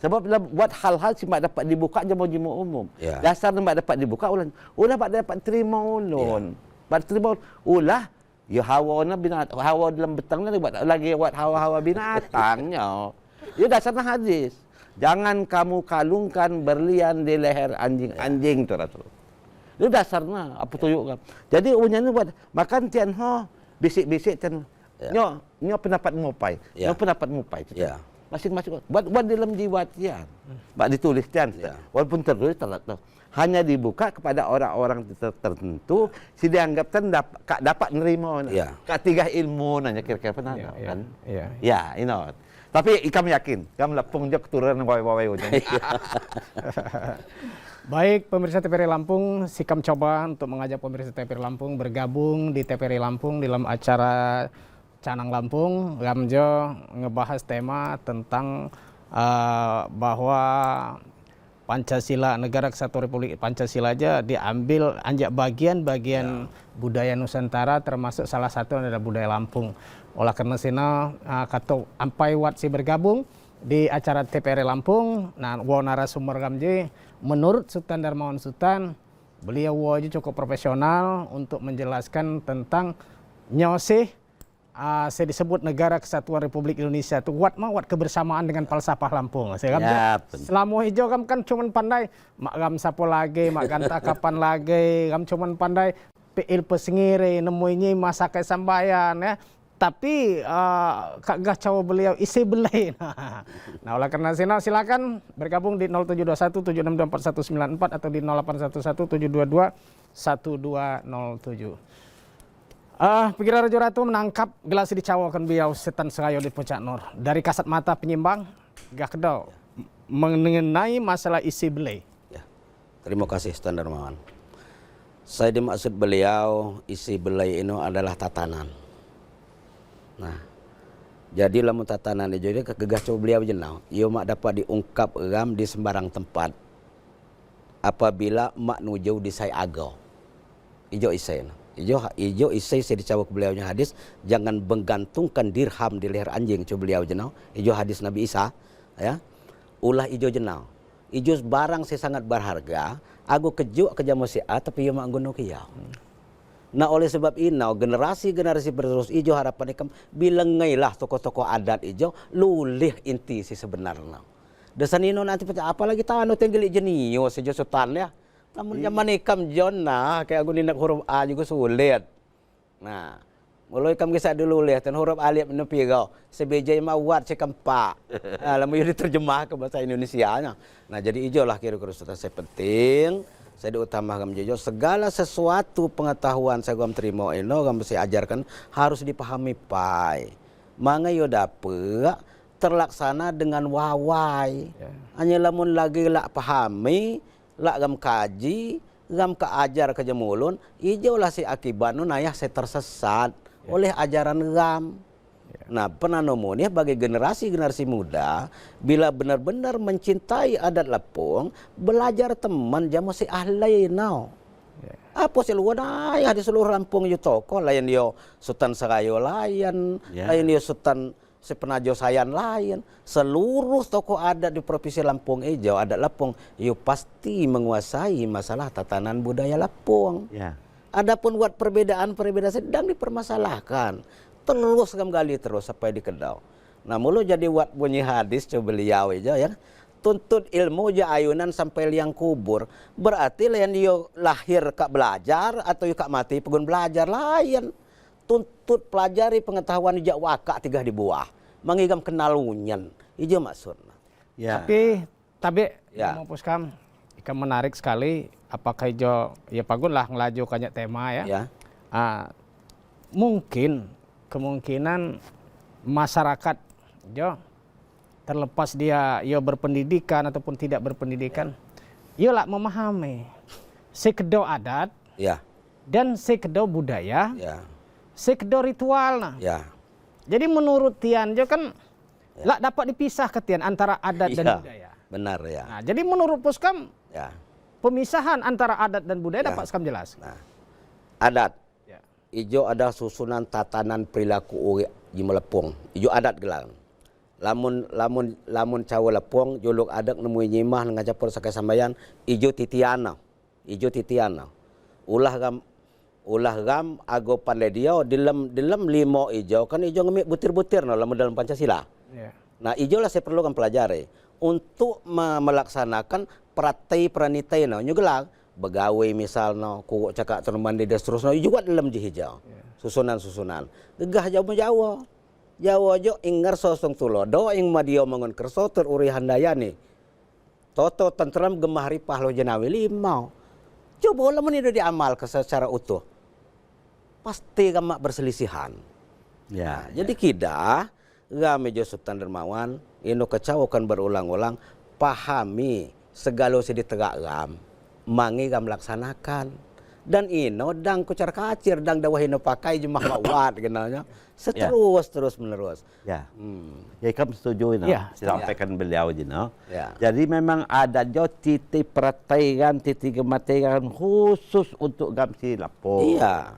Sebab buat hal-hal si mak dapat dibuka jemo-jemo umum. Dasar mak dapat dibuka ulah mak dapat terima ulun. Mak terima ulah Ya hawana binatang, hawa dalam betangnya lagi buat hawa-hawa binatangnya. Ya dasarnya hadis. Jangan kamu kalungkan berlian di leher anjing-anjing tu Rasul. Itu dasarnya apa tuyuk kan. Jadi unya ni buat makan tian ho bisik-bisik tian. Nyo pendapat mupai. Nyo pendapat mupai. Ya. Masing-masing buat dalam jiwa tian. Buat ditulis tian. Walaupun tertulis tak tahu. Hanya dibuka kepada orang-orang tertentu si dianggap dapat nerima kak tiga ilmu nanya kira-kira pernah kan ya you know. Tapi kami yakin kami lepung je keturunan wawai Baik, pemirsa TVRI Lampung, Sikam coba untuk mengajak pemirsa TVRI Lampung bergabung di TVRI Lampung dalam acara Canang Lampung. Gamjo ngebahas tema tentang bahwa Pancasila, Negara Kesatuan Republik Pancasila aja diambil anjak bagian-bagian budaya Nusantara, termasuk salah satu adalah budaya Lampung. Oleh karena sina kata ampai wat si bergabung di acara TVRI Lampung. Nah, narasumber gamje menurut Sultan Darmawan Sultan, beliau aja cukup profesional untuk menjelaskan tentang nyosih saya disebut Negara Kesatuan Republik Indonesia itu wat kebersamaan dengan falsafah Lampung. Saya selama hijau kan cuman pandai mak gam sapo lagi, mak ganta kapan lagi, gam cuman pandai PL pesengire nemuinyi masakai sambayan ya. Tapi kak gacau beliau isi belai. Nah, oleh karena silakan bergabung di 072176249194 atau di 0817221207. Pikiran Raja Ratu menangkap gelas dicawakan beliau setan serayo di Puncak Nur. Dari kasat mata penyimbang, gak kedau mengenai masalah isi belai. Ya. Terima kasih Sultan Darmawan. Saya dimaksud beliau isi belai ini adalah tatanan. Nah, jadi lamun tatanan itu jadi kegagalan beliau jenau. Ia mak dapat diungkap ram di sembarang tempat. Apabila mak nuju di saya agau. Ijo isai. Ijo isai saya dicawak beliaunya hadis, jangan menggantungkan dirham di leher anjing coba beliau jenau. Ijo hadis Nabi Isa, ya. Ulah ijo jenau. Ijo barang saya sangat berharga, aku kejuk ke jamu si A tapi ia mak gunu kiyau. Nah, oleh sebab ini generasi-generasi berterus ijo harapan ikam bilangailah tokoh-tokoh adat ijo lulih inti si sebenarnya. Desan ini nanti apalagi tahu tinggal jenio sejo sultan ya. Namun zaman ikam jona kayak aku nindak huruf A juga sulit. Nah, mulai ikam kisah dulu lihat dan huruf alif menepi kau. Sebejai mawat sekempak. Lalu diterjemah ke bahasa Indonesianya. Nah, jadi ijolah kira-kira sultan saya penting. Saya diutamakan jujur segala sesuatu pengetahuan saya gam terima gam mesti ajarkan harus dipahami pai. Manga yo dapet terlaksana dengan wawai. Hanya lamun lagi lak pahami, lak gam kaji, gam keajar ke jemulun, ijaulah si akibat nu nayah saya tersesat oleh ajaran gam. Nah, penanomonia bagi generasi-generasi muda, bila benar-benar mencintai adat Lampung, belajar teman jamu si ahli now. Apa sih luar ayah di seluruh Lampung itu toko, lain dia Sultan Serayo lain, lain dia Sultan Sepenajo Sayan lain. Seluruh tokoh adat di Provinsi Lampung Ijo, adat Lampung, yo pasti menguasai masalah tatanan budaya Lampung. Adapun buat perbedaan-perbedaan sedang dipermasalahkan. Terus kembali terus sampai di Kedau. Nah, mulu jadi buat bunyi hadis coba beliau aja ya. Tuntut ilmu ja ayunan sampai liang kubur. Berarti lain dia lahir kak belajar atau kak mati pegun belajar lain. Tuntut pelajari pengetahuan ijak wakak tiga di buah. Mengigam kenalunyan. Ijo maksudnya. Ya. Tapi mau puskam, ikan menarik sekali. Apakah ijo ya pagun lah ngelaju banyak tema ya. Mungkin kemungkinan masyarakat jo terlepas dia berpendidikan ataupun tidak berpendidikan, lah memahami sekedar adat dan sekedar budaya, sekedar ritual nah. Jadi menurut Tian jo kan lah dapat dipisah ke Tian antara adat dan budaya. Benar ya. Nah, jadi menurut Puskam pemisahan antara adat dan budaya dapat Puskam jelas. Nah, adat ijo ada susunan tatanan perilaku uri di Melepung. Ijo adat gelang. Lamun cawa Lepung juluk adat nemui nyimah ngajapur sakai sambayan ijo titiana. Ulah ulah gam ago pandai dia dalam limo ijo kan ijo ngemik butir-butir no dalam Pancasila. Ya. Nah, ijo lah saya perlukan pelajari untuk melaksanakan pratai pranitai no nyugelang begawe misalnya ku cakak termandi dan seterusnya juga dalam hijau. Susunan-susunan. Gegah Jawa. Jawa jo ingar sosong tulodo ing madio mangun kerso teruri handayani. Toto tentram gemah ripah lo jenawi limau. Coba lamun itu diamal secara utuh. Pasti gamak berselisihan. Ya, Jadi kita kami Jo Sultan Dermawan ino kecaukan berulang-ulang pahami segala si ditegak gam mangi gam laksanakan dan ino dang kucar kacir dang dawah ino pakai jemah mawat genanya terus menerus. Ya. Ya, kamu setuju no? Ya. Disampaikan beliau no? Ya. Jadi memang ada jo titik pertaian, titik kematian khusus untuk gamsi lapung. Iya.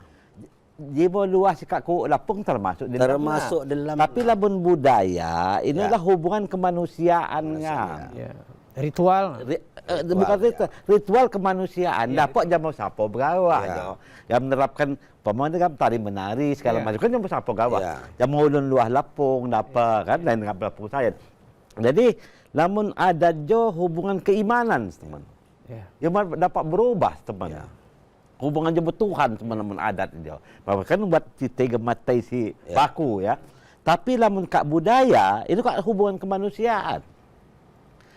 Jibo luas sikak ku lapung termasuk dalam. Tapi labun budaya inilah hubungan kemanusiaan ngam. Ya. Ritual. Bukan ritual kemanusiaan. Dapat jamu sapo begawa jo. Yang menerapkan pemain kan tari menari segala macam kan jamu sapo gawa. Jamu ulun luah lapung dapat kan lain dengan lapung saya. Jadi namun ada jo hubungan keimanan teman. Yang dapat berubah teman. Hubungan jemput Tuhan teman-teman adat dia. Bahkan buat tiga matai si baku ya. Tapi lamun kak budaya itu kak hubungan kemanusiaan.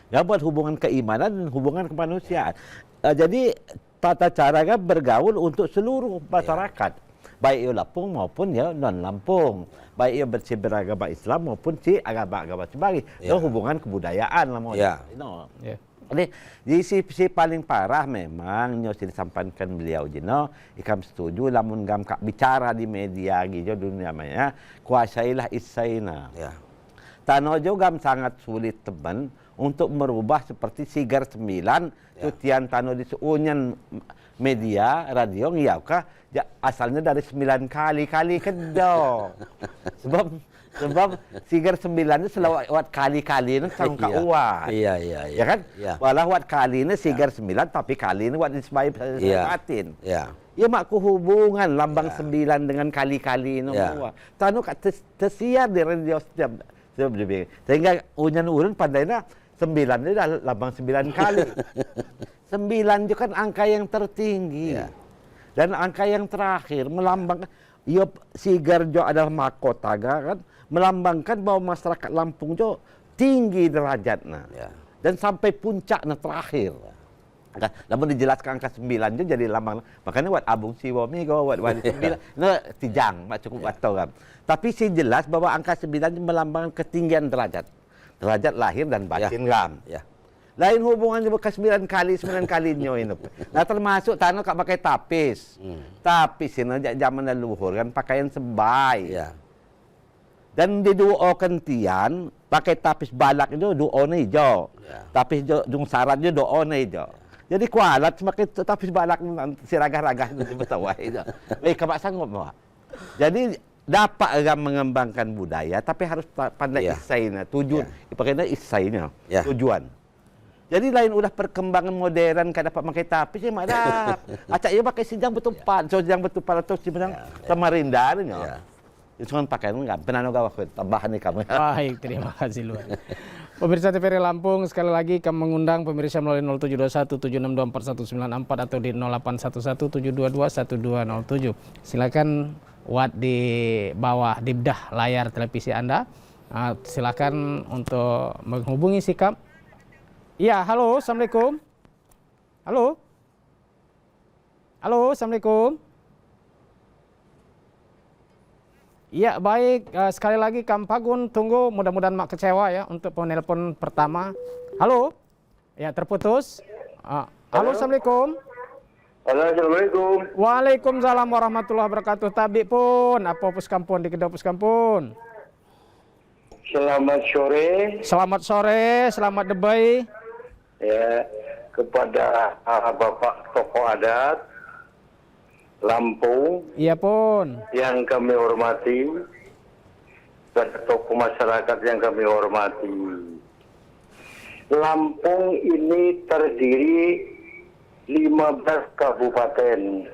Ya buat hubungan keimanan dan hubungan kemanusiaan. Jadi tata caranya bergaul untuk seluruh masyarakat. Baik ia Lampung maupun ya non Lampung. Baik ia beragama Islam maupun si agama-agama sebagainya. Itu hubungan kebudayaan lah mau. Jadi si paling parah memang nyo disampaikan beliau jino ikam setuju lamun gam kak bicara di media gitu dunia maya kuasailah isaina. Tano jo gam sangat sulit teman untuk merubah seperti Sigar 9 tutian tano di seunyan media radio ngiyauka asalnya dari 9 kali kedo. Sebab Sigar 9 itu selalu wat kali-kali itu sang kauat. Iya. Ya kan? Walau wat kali ini Sigar 9 tapi kali ini wat disebut batin. Ya makku hubungan lambang 9 dengan kali-kali ini. Tanu tersiar di radio setiap sehingga unyan urun pandainya 9 itu dah lambang 9 kali. 9 itu kan angka yang tertinggi. Dan angka yang terakhir melambangkan Sigar jo adalah mahkota kan melambangkan bahwa masyarakat Lampung jo tinggi derajatnya dan sampai puncaknya terakhir. Namun dijelaskan angka 9 jo jadi lambang. Makanya buat Abung Siwo mi go buat 9 no tijang mak cukup atau kan. Tapi sih jelas bahwa angka 9 melambangkan ketinggian derajat. Derajat lahir dan batin gam. Lain hubungannya ke 9 kali nyo ini. Nah termasuk tanah kak pakai tapis. Tapis ini zaman leluhur kan pakaian sebay. Dan di duo kentian pakai tapis balak itu duo hijau. Tapis dung sarat itu duo hijau. Jadi kualat semakin tapis balak siragah-ragah itu betul itu. Baik kabak sanggup mau. Jadi dapat mengembangkan budaya tapi harus pandai isainya tujuan. Pakainya isainya tujuan. Jadi lain udah perkembangan modern kan dapat pakai tapis ya mak dah. Acak ia pakai sijang betupat, sijang betupat atau sijang Samarinda nya. Itu kan pakai enggak pernah gawa tambahan nih kamu. Baik, terima kasih luar. Pemirsa TVRI Lampung, sekali lagi kami mengundang pemirsa melalui 072176249194 atau di 081172211207. Silakan Wat di bawah di bedah layar televisi Anda. Silakan untuk menghubungi Sikam. Ya, halo, assalamualaikum. Halo, assalamualaikum. Ya, baik. Sekali lagi Kam Pagun tunggu. Mudah-mudahan mak kecewa ya untuk penelpon pertama. Halo, ya terputus. Halo, assalamualaikum. Halo, assalamualaikum. Waalaikumsalam warahmatullahi wabarakatuh. Tabi pun, apa puskampun di kedua puskampun. Selamat sore. Selamat sore, selamat debai. Ya, kepada Bapak tokoh adat Lampung Iya pun. yang kami hormati, pada tokoh masyarakat yang kami hormati. Lampung ini terdiri 15 kabupaten.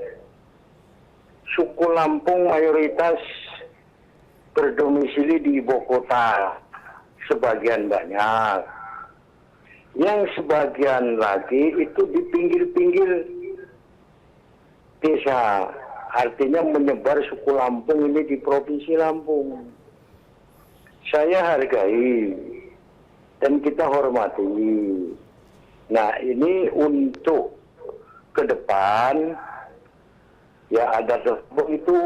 suku Lampung mayoritas berdomisili di ibu kota, sebagian banyak. Yang sebagian lagi itu di pinggir-pinggir desa. Artinya menyebar suku Lampung ini di Provinsi Lampung. Saya hargai dan kita hormati. Nah, ini untuk ke depan, ya adat Lampung itu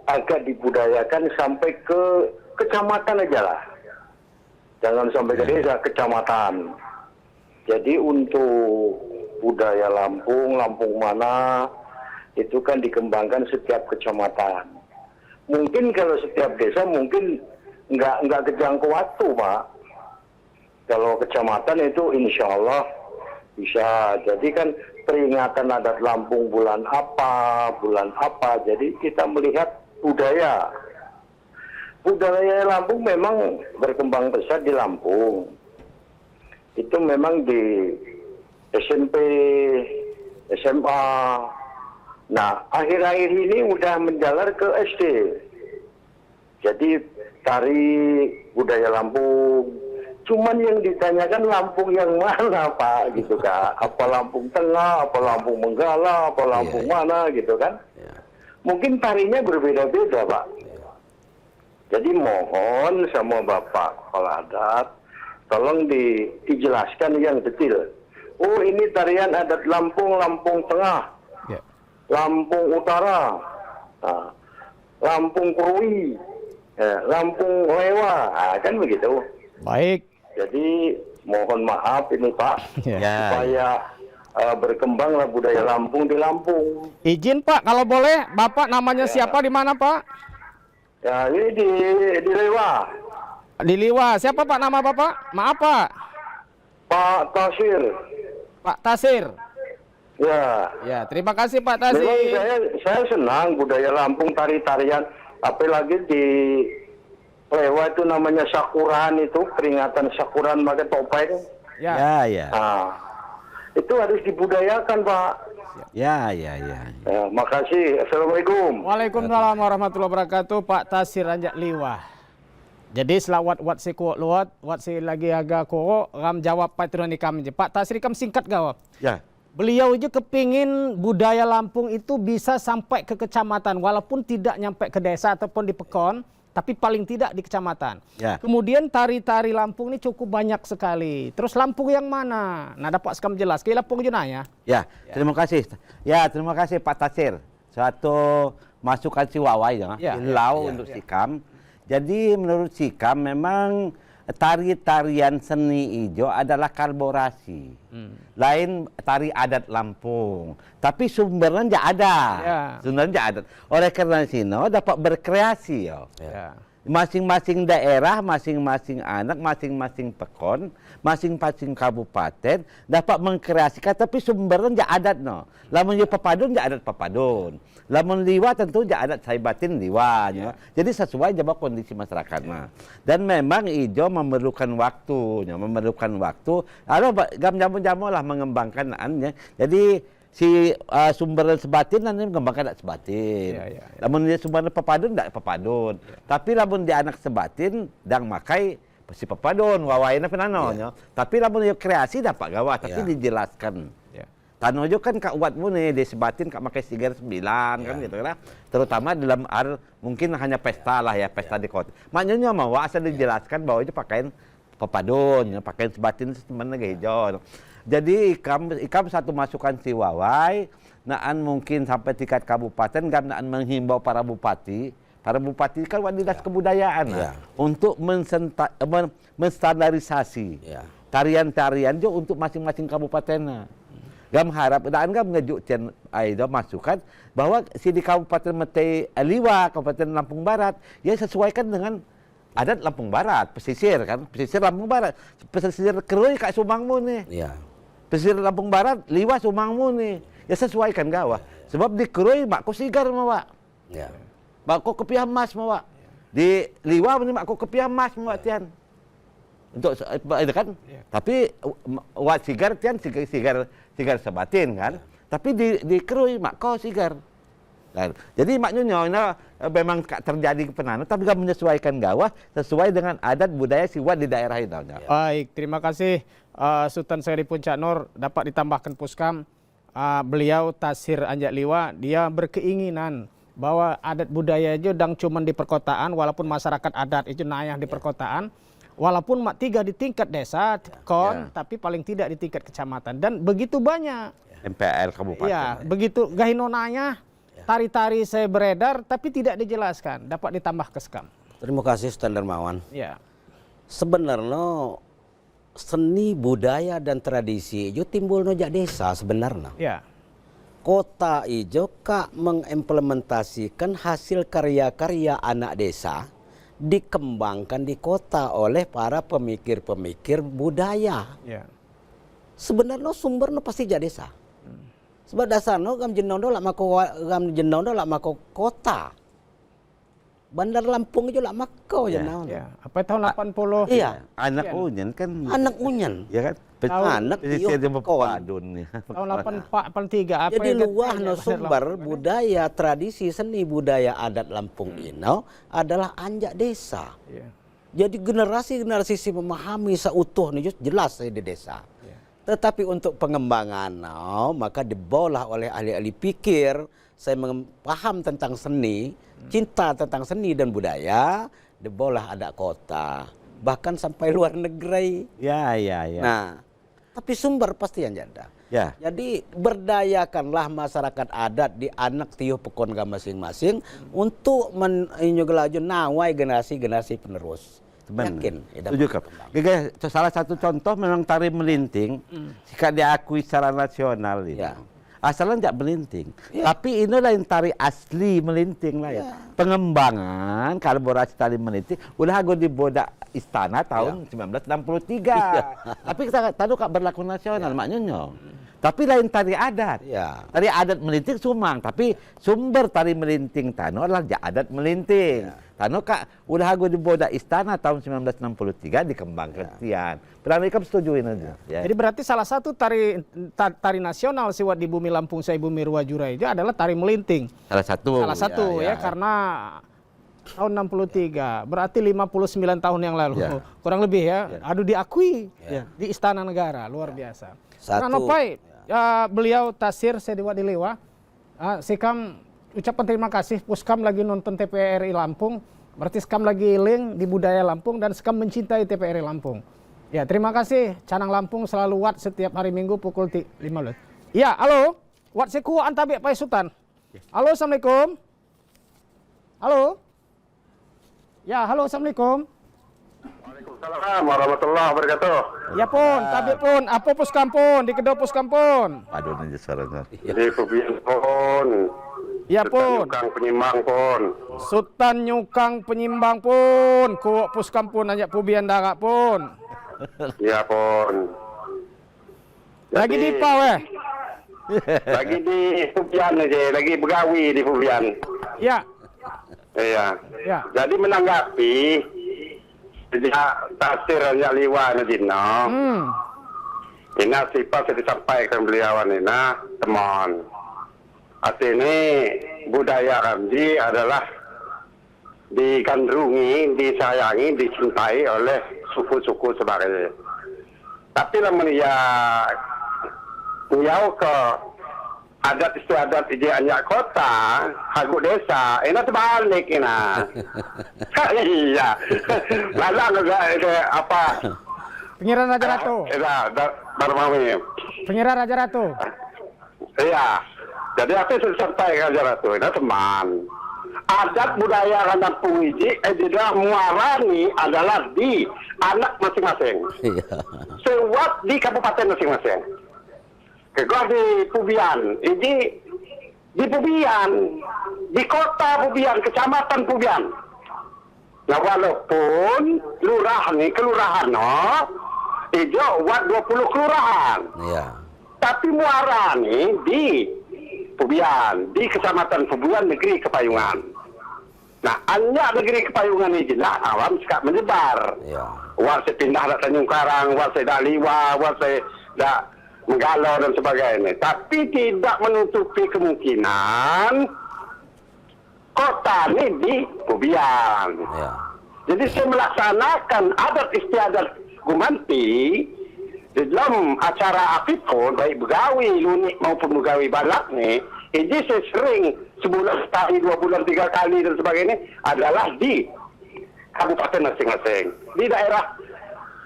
agak dibudayakan sampai ke kecamatan aja lah. Jangan sampai ke desa, kecamatan. Jadi untuk budaya Lampung, Lampung mana, itu kan dikembangkan setiap kecamatan. Mungkin kalau setiap desa mungkin nggak kejangkau waktu, Pak. Kalau kecamatan itu insya Allah bisa. Jadi kan peringatan adat Lampung bulan apa. Jadi kita melihat budaya. Budaya Lampung memang berkembang besar di Lampung. Itu memang di SMP, SMA. Nah, akhir-akhir ini udah menjalar ke SD. Jadi tari budaya Lampung. Cuman yang ditanyakan Lampung yang mana, Pak, gitu Kak. Apa Lampung Tengah, apa Lampung Menggala, apa Lampung mana, gitu kan. Mungkin tarinya berbeda-beda, Pak. Jadi mohon sama Bapak Kepala Adat, tolong dijelaskan yang detail. Oh, ini tarian adat Lampung, Lampung Tengah, Lampung Utara, Lampung Krui, Lampung Lewa, kan begitu. Baik. Jadi mohon maaf ini Pak, supaya berkembanglah budaya Lampung di Lampung. Izin Pak, kalau boleh, Bapak namanya siapa, di mana Pak? Ya, ini di Lewa. Di Liwa. Siapa Pak nama Bapak? Maaf Pak. Pak Tasir. Pak Tasir. Ya. Ya, terima kasih Pak Memang Tasir. saya senang budaya Lampung, tari-tarian, apalagi di Lewa itu namanya Sakuran, itu peringatan Sakuran pakai topeng. Ya. Nah, itu harus dibudayakan Pak. Ya. Makasih. Assalamualaikum. Waalaikumsalam warahmatullahi wabarakatuh. Pak Tasir Ranjak Liwah. Jadi selawat wat si kuat luat, wat si lagi agak koro, ram jawab patroni kami. Pak Tasir kam singkat gawab. Ya. Beliau aja kepingin budaya Lampung itu bisa sampai ke kecamatan, walaupun tidak nyampe ke desa ataupun di pekon, tapi paling tidak di kecamatan. Ya. Kemudian tari-tari Lampung ini cukup banyak sekali. Terus Lampung yang mana? Nah, dapat sekam jelas. Ke Lampung Junaya. Ya, terima kasih. Ya, terima kasih Pak Tasir. Suatu masukan si Wawai ya. Untuk Sikam. Jadi menurut Sikam memang tari-tarian seni ijo adalah kolaborasi. Lain tari adat Lampung. Tapi sumbernya tidak ada. Sumbernya tidak ada. Oleh karena sino dapat berkreasi yo. Masing-masing daerah, masing-masing anak, masing-masing pekon, masing-masing kabupaten dapat mengkreasikan, tapi sumbernya tidak adat no. Lamun yo pepadun tidak adat pepadun. Lamun liwa tentu tidak adat saibatin liwa. Jadi sesuai jawab kondisi masyarakat. Dan memang ijo memerlukan waktu, memerlukan waktu. Lalu jamu-jamu lah mengembangkan annya. Jadi si sumber sebatin nanti mengembangkan anak sebatin. Lamun dia sumber pepadun tidak pepadun. Tapi lamun dia anak sebatin dang makai si pepadun wawaina penano. Tapi lamun dia kreasi dapat gawa, tapi dijelaskan. Tanojo kan kak uatmu nih di sebatin kak makai sigar 9 kan gitu kan. Terutama dalam mungkin hanya pesta lah ya, pesta di kota. Maknanya mau asal dijelaskan bahwa itu pakaian pepadun, pakaian sebatin sebenarnya hijau. Jadi ikam satu masukan si Wawai, naan mungkin sampai tingkat kabupaten, naan menghimbau para bupati kan dinas kebudayaan untuk menstandarisasi tarian-tarian jo untuk masing-masing kabupaten. Gam harap dan gam ngejuk cen aido masukan bahwa si di Kabupaten Mete Liwa, Kabupaten Lampung Barat, ya sesuaikan dengan adat Lampung Barat, pesisir kan, pesisir Lampung Barat, pesisir Kerui kak Sumangmu nih. Pesisir Lampung Barat, Liwa Sumangmu nih. Ya sesuaikan gawa. Sebab di Kerui makku sigar mawa. Makku kepiah mas mawa. Di Liwa ini makku kepiah mas mawa tian. Untuk itu kan. Tapi wat sigar tian sigar sebatin kan. Tapi di Kerui makku sigar. Kan. Jadi maknanya memang terjadi penanan tapi kan menyesuaikan gawah sesuai dengan adat budaya siwat di daerah itu. Baik, terima kasih Sultan Seri Puncak Nur. Dapat ditambahkan Puskam, beliau Tasir Anjak Liwa, dia berkeinginan bahwa adat budaya itu dang cuman di perkotaan, walaupun masyarakat adat itu nayah di perkotaan, walaupun mak tiga di tingkat desa, tapi paling tidak di tingkat kecamatan. Dan begitu banyak MPR kabupaten. ya, begitu gahinonanya, tari-tari saya beredar, tapi tidak dijelaskan. Dapat ditambah ke Skam. Terima kasih Ustaz Darmawan. Ya, Sebenarnya seni budaya dan tradisi itu timbul nojak desa sebenarnya. ya, Kota ijo kak mengimplementasikan hasil karya-karya anak desa dikembangkan di kota oleh para pemikir-pemikir budaya. ya. Sebenarnya sumbernya pasti jadi desa. Sebab dasarnya gam jenondo lak mako kota. Bandar Lampung itu lak mako jenondo. Ya, apa tahun 80? Iya, Anak Unyen kan. anak unyan. Ya kan. Anak Pesisir iyo di kawan. Padun ya. Tahun 83 apa Jadi yang luah katanya no Bandar sumber Lampung? budaya tradisi seni budaya adat Lampung Ino adalah anjak desa. Ya. Jadi generasi-generasi si memahami seutuh nih jelas di desa. Tetapi untuk pengembangan maka dibawalah oleh ahli-ahli pikir, saya paham tentang seni, cinta tentang seni dan budaya, dibawalah ada kota, bahkan sampai luar negeri. Ya. Nah, tapi sumber pasti yang ada. Ya. Jadi berdayakanlah masyarakat adat di anak tiuh pekonga masing-masing untuk mengelaju nawai generasi-generasi penerus. Yakin. Setuju Kak. Salah satu contoh memang tari melinting, jika diakui secara nasional ini. Ya. Asalnya tidak melinting, tapi ini lain tari asli melinting lah ya. Pengembangan kolaborasi tari melinting udah aku di bodak istana tahun 1963. Tapi kita tahu Kak berlaku nasional maknanya. Tapi lain tari adat. Ya. Tari adat melinting Sumang, tapi sumber tari melinting Tano adalah adat melinting. Tano Kak udah aku di bodak istana tahun 1963 dikembangkan tian. Berani Kak setuju ini aja. Ya. Jadi berarti salah satu tari nasional siwat di bumi Lampung saya bumi Ruwajura itu adalah tari melinting. Salah satu. Salah satu ya, karena tahun 63, berarti 59 tahun yang lalu. Ya. Kurang lebih ya. Aduh diakui di Istana Negara, luar biasa. Satu. Karena beliau Tasir Sediwa Dilewa, Sikam ucapan terima kasih. Puskam lagi nonton TPRI Lampung, berarti Skam lagi link di budaya Lampung dan Skam mencintai TPRI Lampung. Ya, terima kasih. Canang Lampung selalu watt setiap hari Minggu pukul 15. Ya, halo. Watt seku antabek Pak Sultan. Halo, Assalamualaikum. Halo. Ya, halo, Assalamualaikum. Waalaikumsalam warahmatullahi wabarakatuh. Ya pun, tabik pun, apa Puskam pun, di kedua Puskam pun. Aduh aja suaranya. Jadi Pubian pun. Ya pun. Kang penyimbang pun. Sultan Nyukang Penyimbang pun, kuok Puskam pun, ajak Pubian Darak pun. Ya pun. Lagi di Pau Lagi di Pubian aja, lagi begawi di Pubian. Ya, Iya. ya. Jadi menanggapi sejak Tasir Anjak Liwa Nadino, ini sifat yang disampaikan beliau ini teman. Artinya budaya Ramji adalah digandrungi, disayangi, dicintai oleh suku-suku sebagainya. Tapi namun ya beliau ke adat istiadat di anyak kota, hagu desa, ini terbalik ini. Iya. Lalu enggak apa? Pengiran Raja Ratu. Iya, Darmawi. Pengiran Raja Ratu. Iya. Jadi apa yang saya sampaikan Raja Ratu ini teman. Adat budaya Lampung ini tidak muarani adalah di anak masing-masing. Sewat di kabupaten masing-masing. Kegah di Pubian, ini di Pubian, di kota Pubian, kecamatan Pubian. Nah walaupun kelurahan itu wat 20 kelurahan. Iya. Tapi muara nih di Pubian, di kecamatan Pubian negeri Kepayungan. Nah, hanya negeri Kepayungan ini lah awam sekat menyebar. Iya. Wal saya pindah ke Tanjung Karang, wal saya dah Liwa, wal saya dah Menggalau dan sebagainya. Tapi tidak menutupi kemungkinan kota ini di Bubian. Ya. Jadi saya melaksanakan adat istiadat gumanti di dalam acara apapun, baik begawi lunik maupun begawi balak nih, ini saya sering sebulan sekali, 2 bulan, 3 kali dan sebagainya adalah di kabupaten masing-masing, di daerah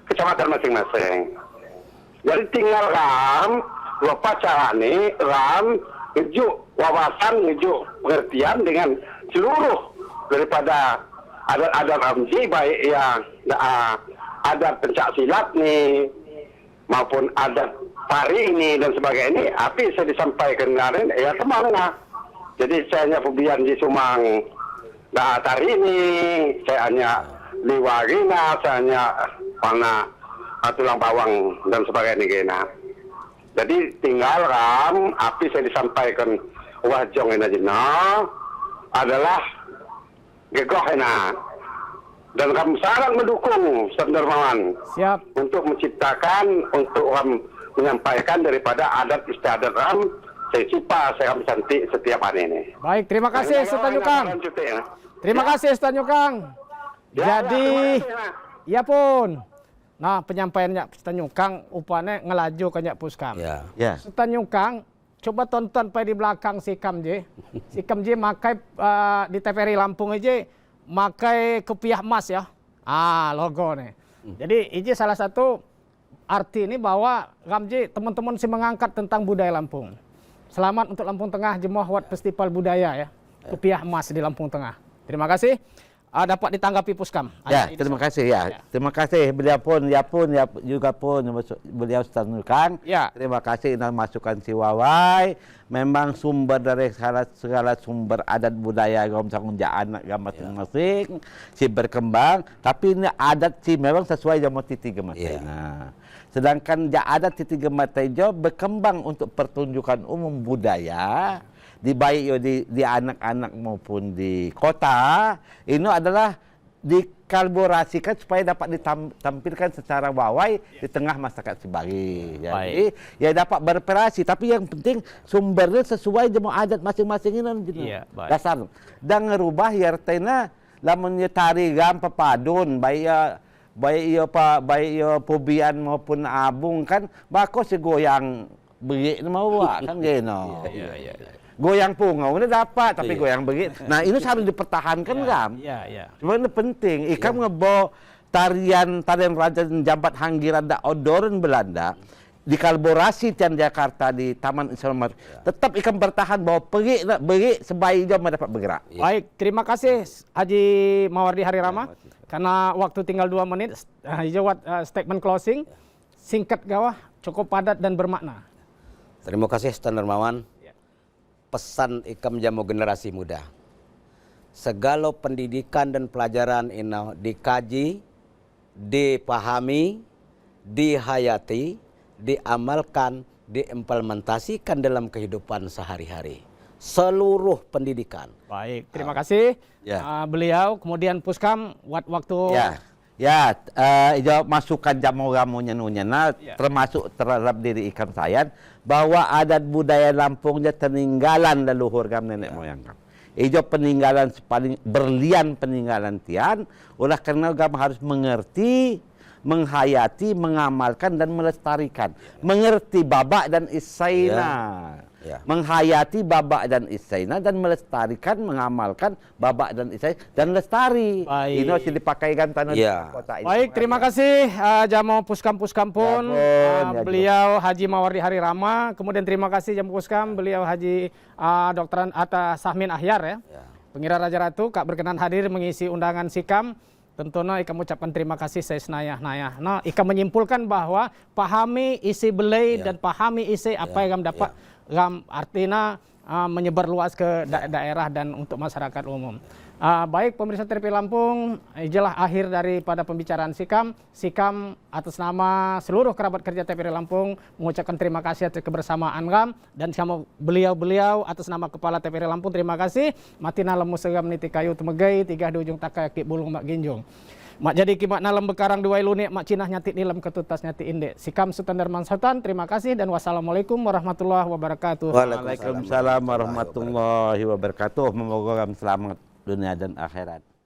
kecamatan masing-masing. Jadi tinggal lupa cara nih, ngejuk wawasan, ngejuk pengertian dengan seluruh daripada adat-adat Ramji, baik yang adat pencak silat nih, maupun adat tari ini dan sebagainya ini, tapi saya disampaikan kemarin, ya kemana? Jadi saya hanya Bubian di Sumang, nah tari ini, saya hanya Liwarina, saya hanya mana tulang bawang dan sebagainya gini. Jadi tinggal api saya disampaikan wajong ini aja, adalah gegoh enak. Dan kami sangat mendukung Ustaz Darmawan. Siap. Untuk menciptakan, untuk menyampaikan daripada adat istiadat saya cipa, saya cantik setiap hari ini. Baik, terima kasih Ustaz Tanjukang. Terima kasih Ustaz Tanjukang. Jadi, ya pun. Nah, penyampaiannya Ustaz Tanjukang upane ngelaju kanyak puskam. Ya. Ya. Ustaz Tanjukang, coba tonton di belakang Sikam je. Sikam je makai di TVRI Lampung aja makai kepiah emas ya. Logo nih. Jadi ini salah satu arti ini bahwa Ramji teman-teman sih mengangkat tentang budaya Lampung. Selamat untuk Lampung Tengah Jemoh Wat Festival Budaya ya. Kepiah emas di Lampung Tengah. Terima kasih. Dapat ditanggapi Puskam. Ya, terima kasih ya. Terima kasih beliau pun juga pun beliau Ustaz Tanjukang. Ya. Terima kasih dan masukan si Wawai. Memang sumber dari segala sumber adat budaya anak masing-masing si berkembang, tapi ini adat si memang sesuai dengan titi gematai. Nah, sedangkan adat titi gematai jo berkembang untuk pertunjukan umum budaya. Di baik di anak-anak maupun di kota, ini adalah dikolaborasikan supaya dapat ditampilkan secara wawai di tengah masyarakat sebagi. Jadi ya dapat beroperasi, tapi yang penting sumbernya sesuai dengan adat masing-masing ini dasar. Dan ngerubah ya artinya lamun tari gam pepadun baik Pubian maupun Abung kan bako segoyang begitu mau kan geno. Goyang pungau ini dapat, tapi goyang begitu. Nah ini harus dipertahankan kan? Cuma ini penting. Ikam ngebo tarian Raja Jambat Hanggiran da Odoren Belanda dikolaborasi Tian Jakarta di Taman Islam. Tetap ikam bertahan bahwa pergi sebaik jam dapat bergerak. Baik, terima kasih Haji Mawardi Harirama. Karena waktu tinggal 2 menit, jawab statement closing singkat gawah, cukup padat dan bermakna. Terima kasih Ustaz Darmawan. Pesan ikam jamu generasi muda. Segala pendidikan dan pelajaran ini dikaji, dipahami, dihayati, diamalkan, diimplementasikan dalam kehidupan sehari-hari. Seluruh pendidikan. Baik, terima kasih beliau. Kemudian Puskam, waktu. Jawab masukan jamu-jamunya termasuk terhadap diri ikam sayan bahwa adat budaya Lampungnya peninggalan leluhur kami nenek moyang kami. Ijo peninggalan paling berlian peninggalan tian, oleh karena kami harus mengerti, menghayati, mengamalkan dan melestarikan. Mengerti babak dan isaina. Menghayati babak dan isaina dan melestarikan, mengamalkan babak dan isaina dan lestari. Ini harus dipakaikan tanah kota ini. Baik, terima kasih Jamu Puskam pun. Beliau Haji Mawardi Harirama. Kemudian terima kasih Jamu Puskam, beliau Haji Dr. Atta Sahmin Ahyar ya. Pengira Raja Ratu, Kak berkenan hadir mengisi undangan Sikam. Tentunya Ika mengucapkan terima kasih saya senayah-nayah. Nah, Ika menyimpulkan bahwa pahami isi belai dan pahami isi apa yang dapat artinya menyebar luas ke daerah dan untuk masyarakat umum. Baik pemirsa TVRI Lampung, inilah akhir daripada pembicaraan Sikam. Sikam atas nama seluruh kerabat kerja TVRI Lampung mengucapkan terima kasih atas kebersamaan Ram dan sama beliau-beliau atas nama Kepala TVRI Lampung terima kasih. Matina lemu segam niti kayu temegai tiga di ujung takai bulung mak ginjung. Mak jadi kimak nalam bekarang dua iluni mak cinah nyati nilam ketutas nyati inde. Sikam Sultan Darman Sultan, terima kasih dan wassalamualaikum warahmatullahi wabarakatuh. Waalaikumsalam warahmatullahi wabarakatuh. Memoga selamat dunia dan akhirat.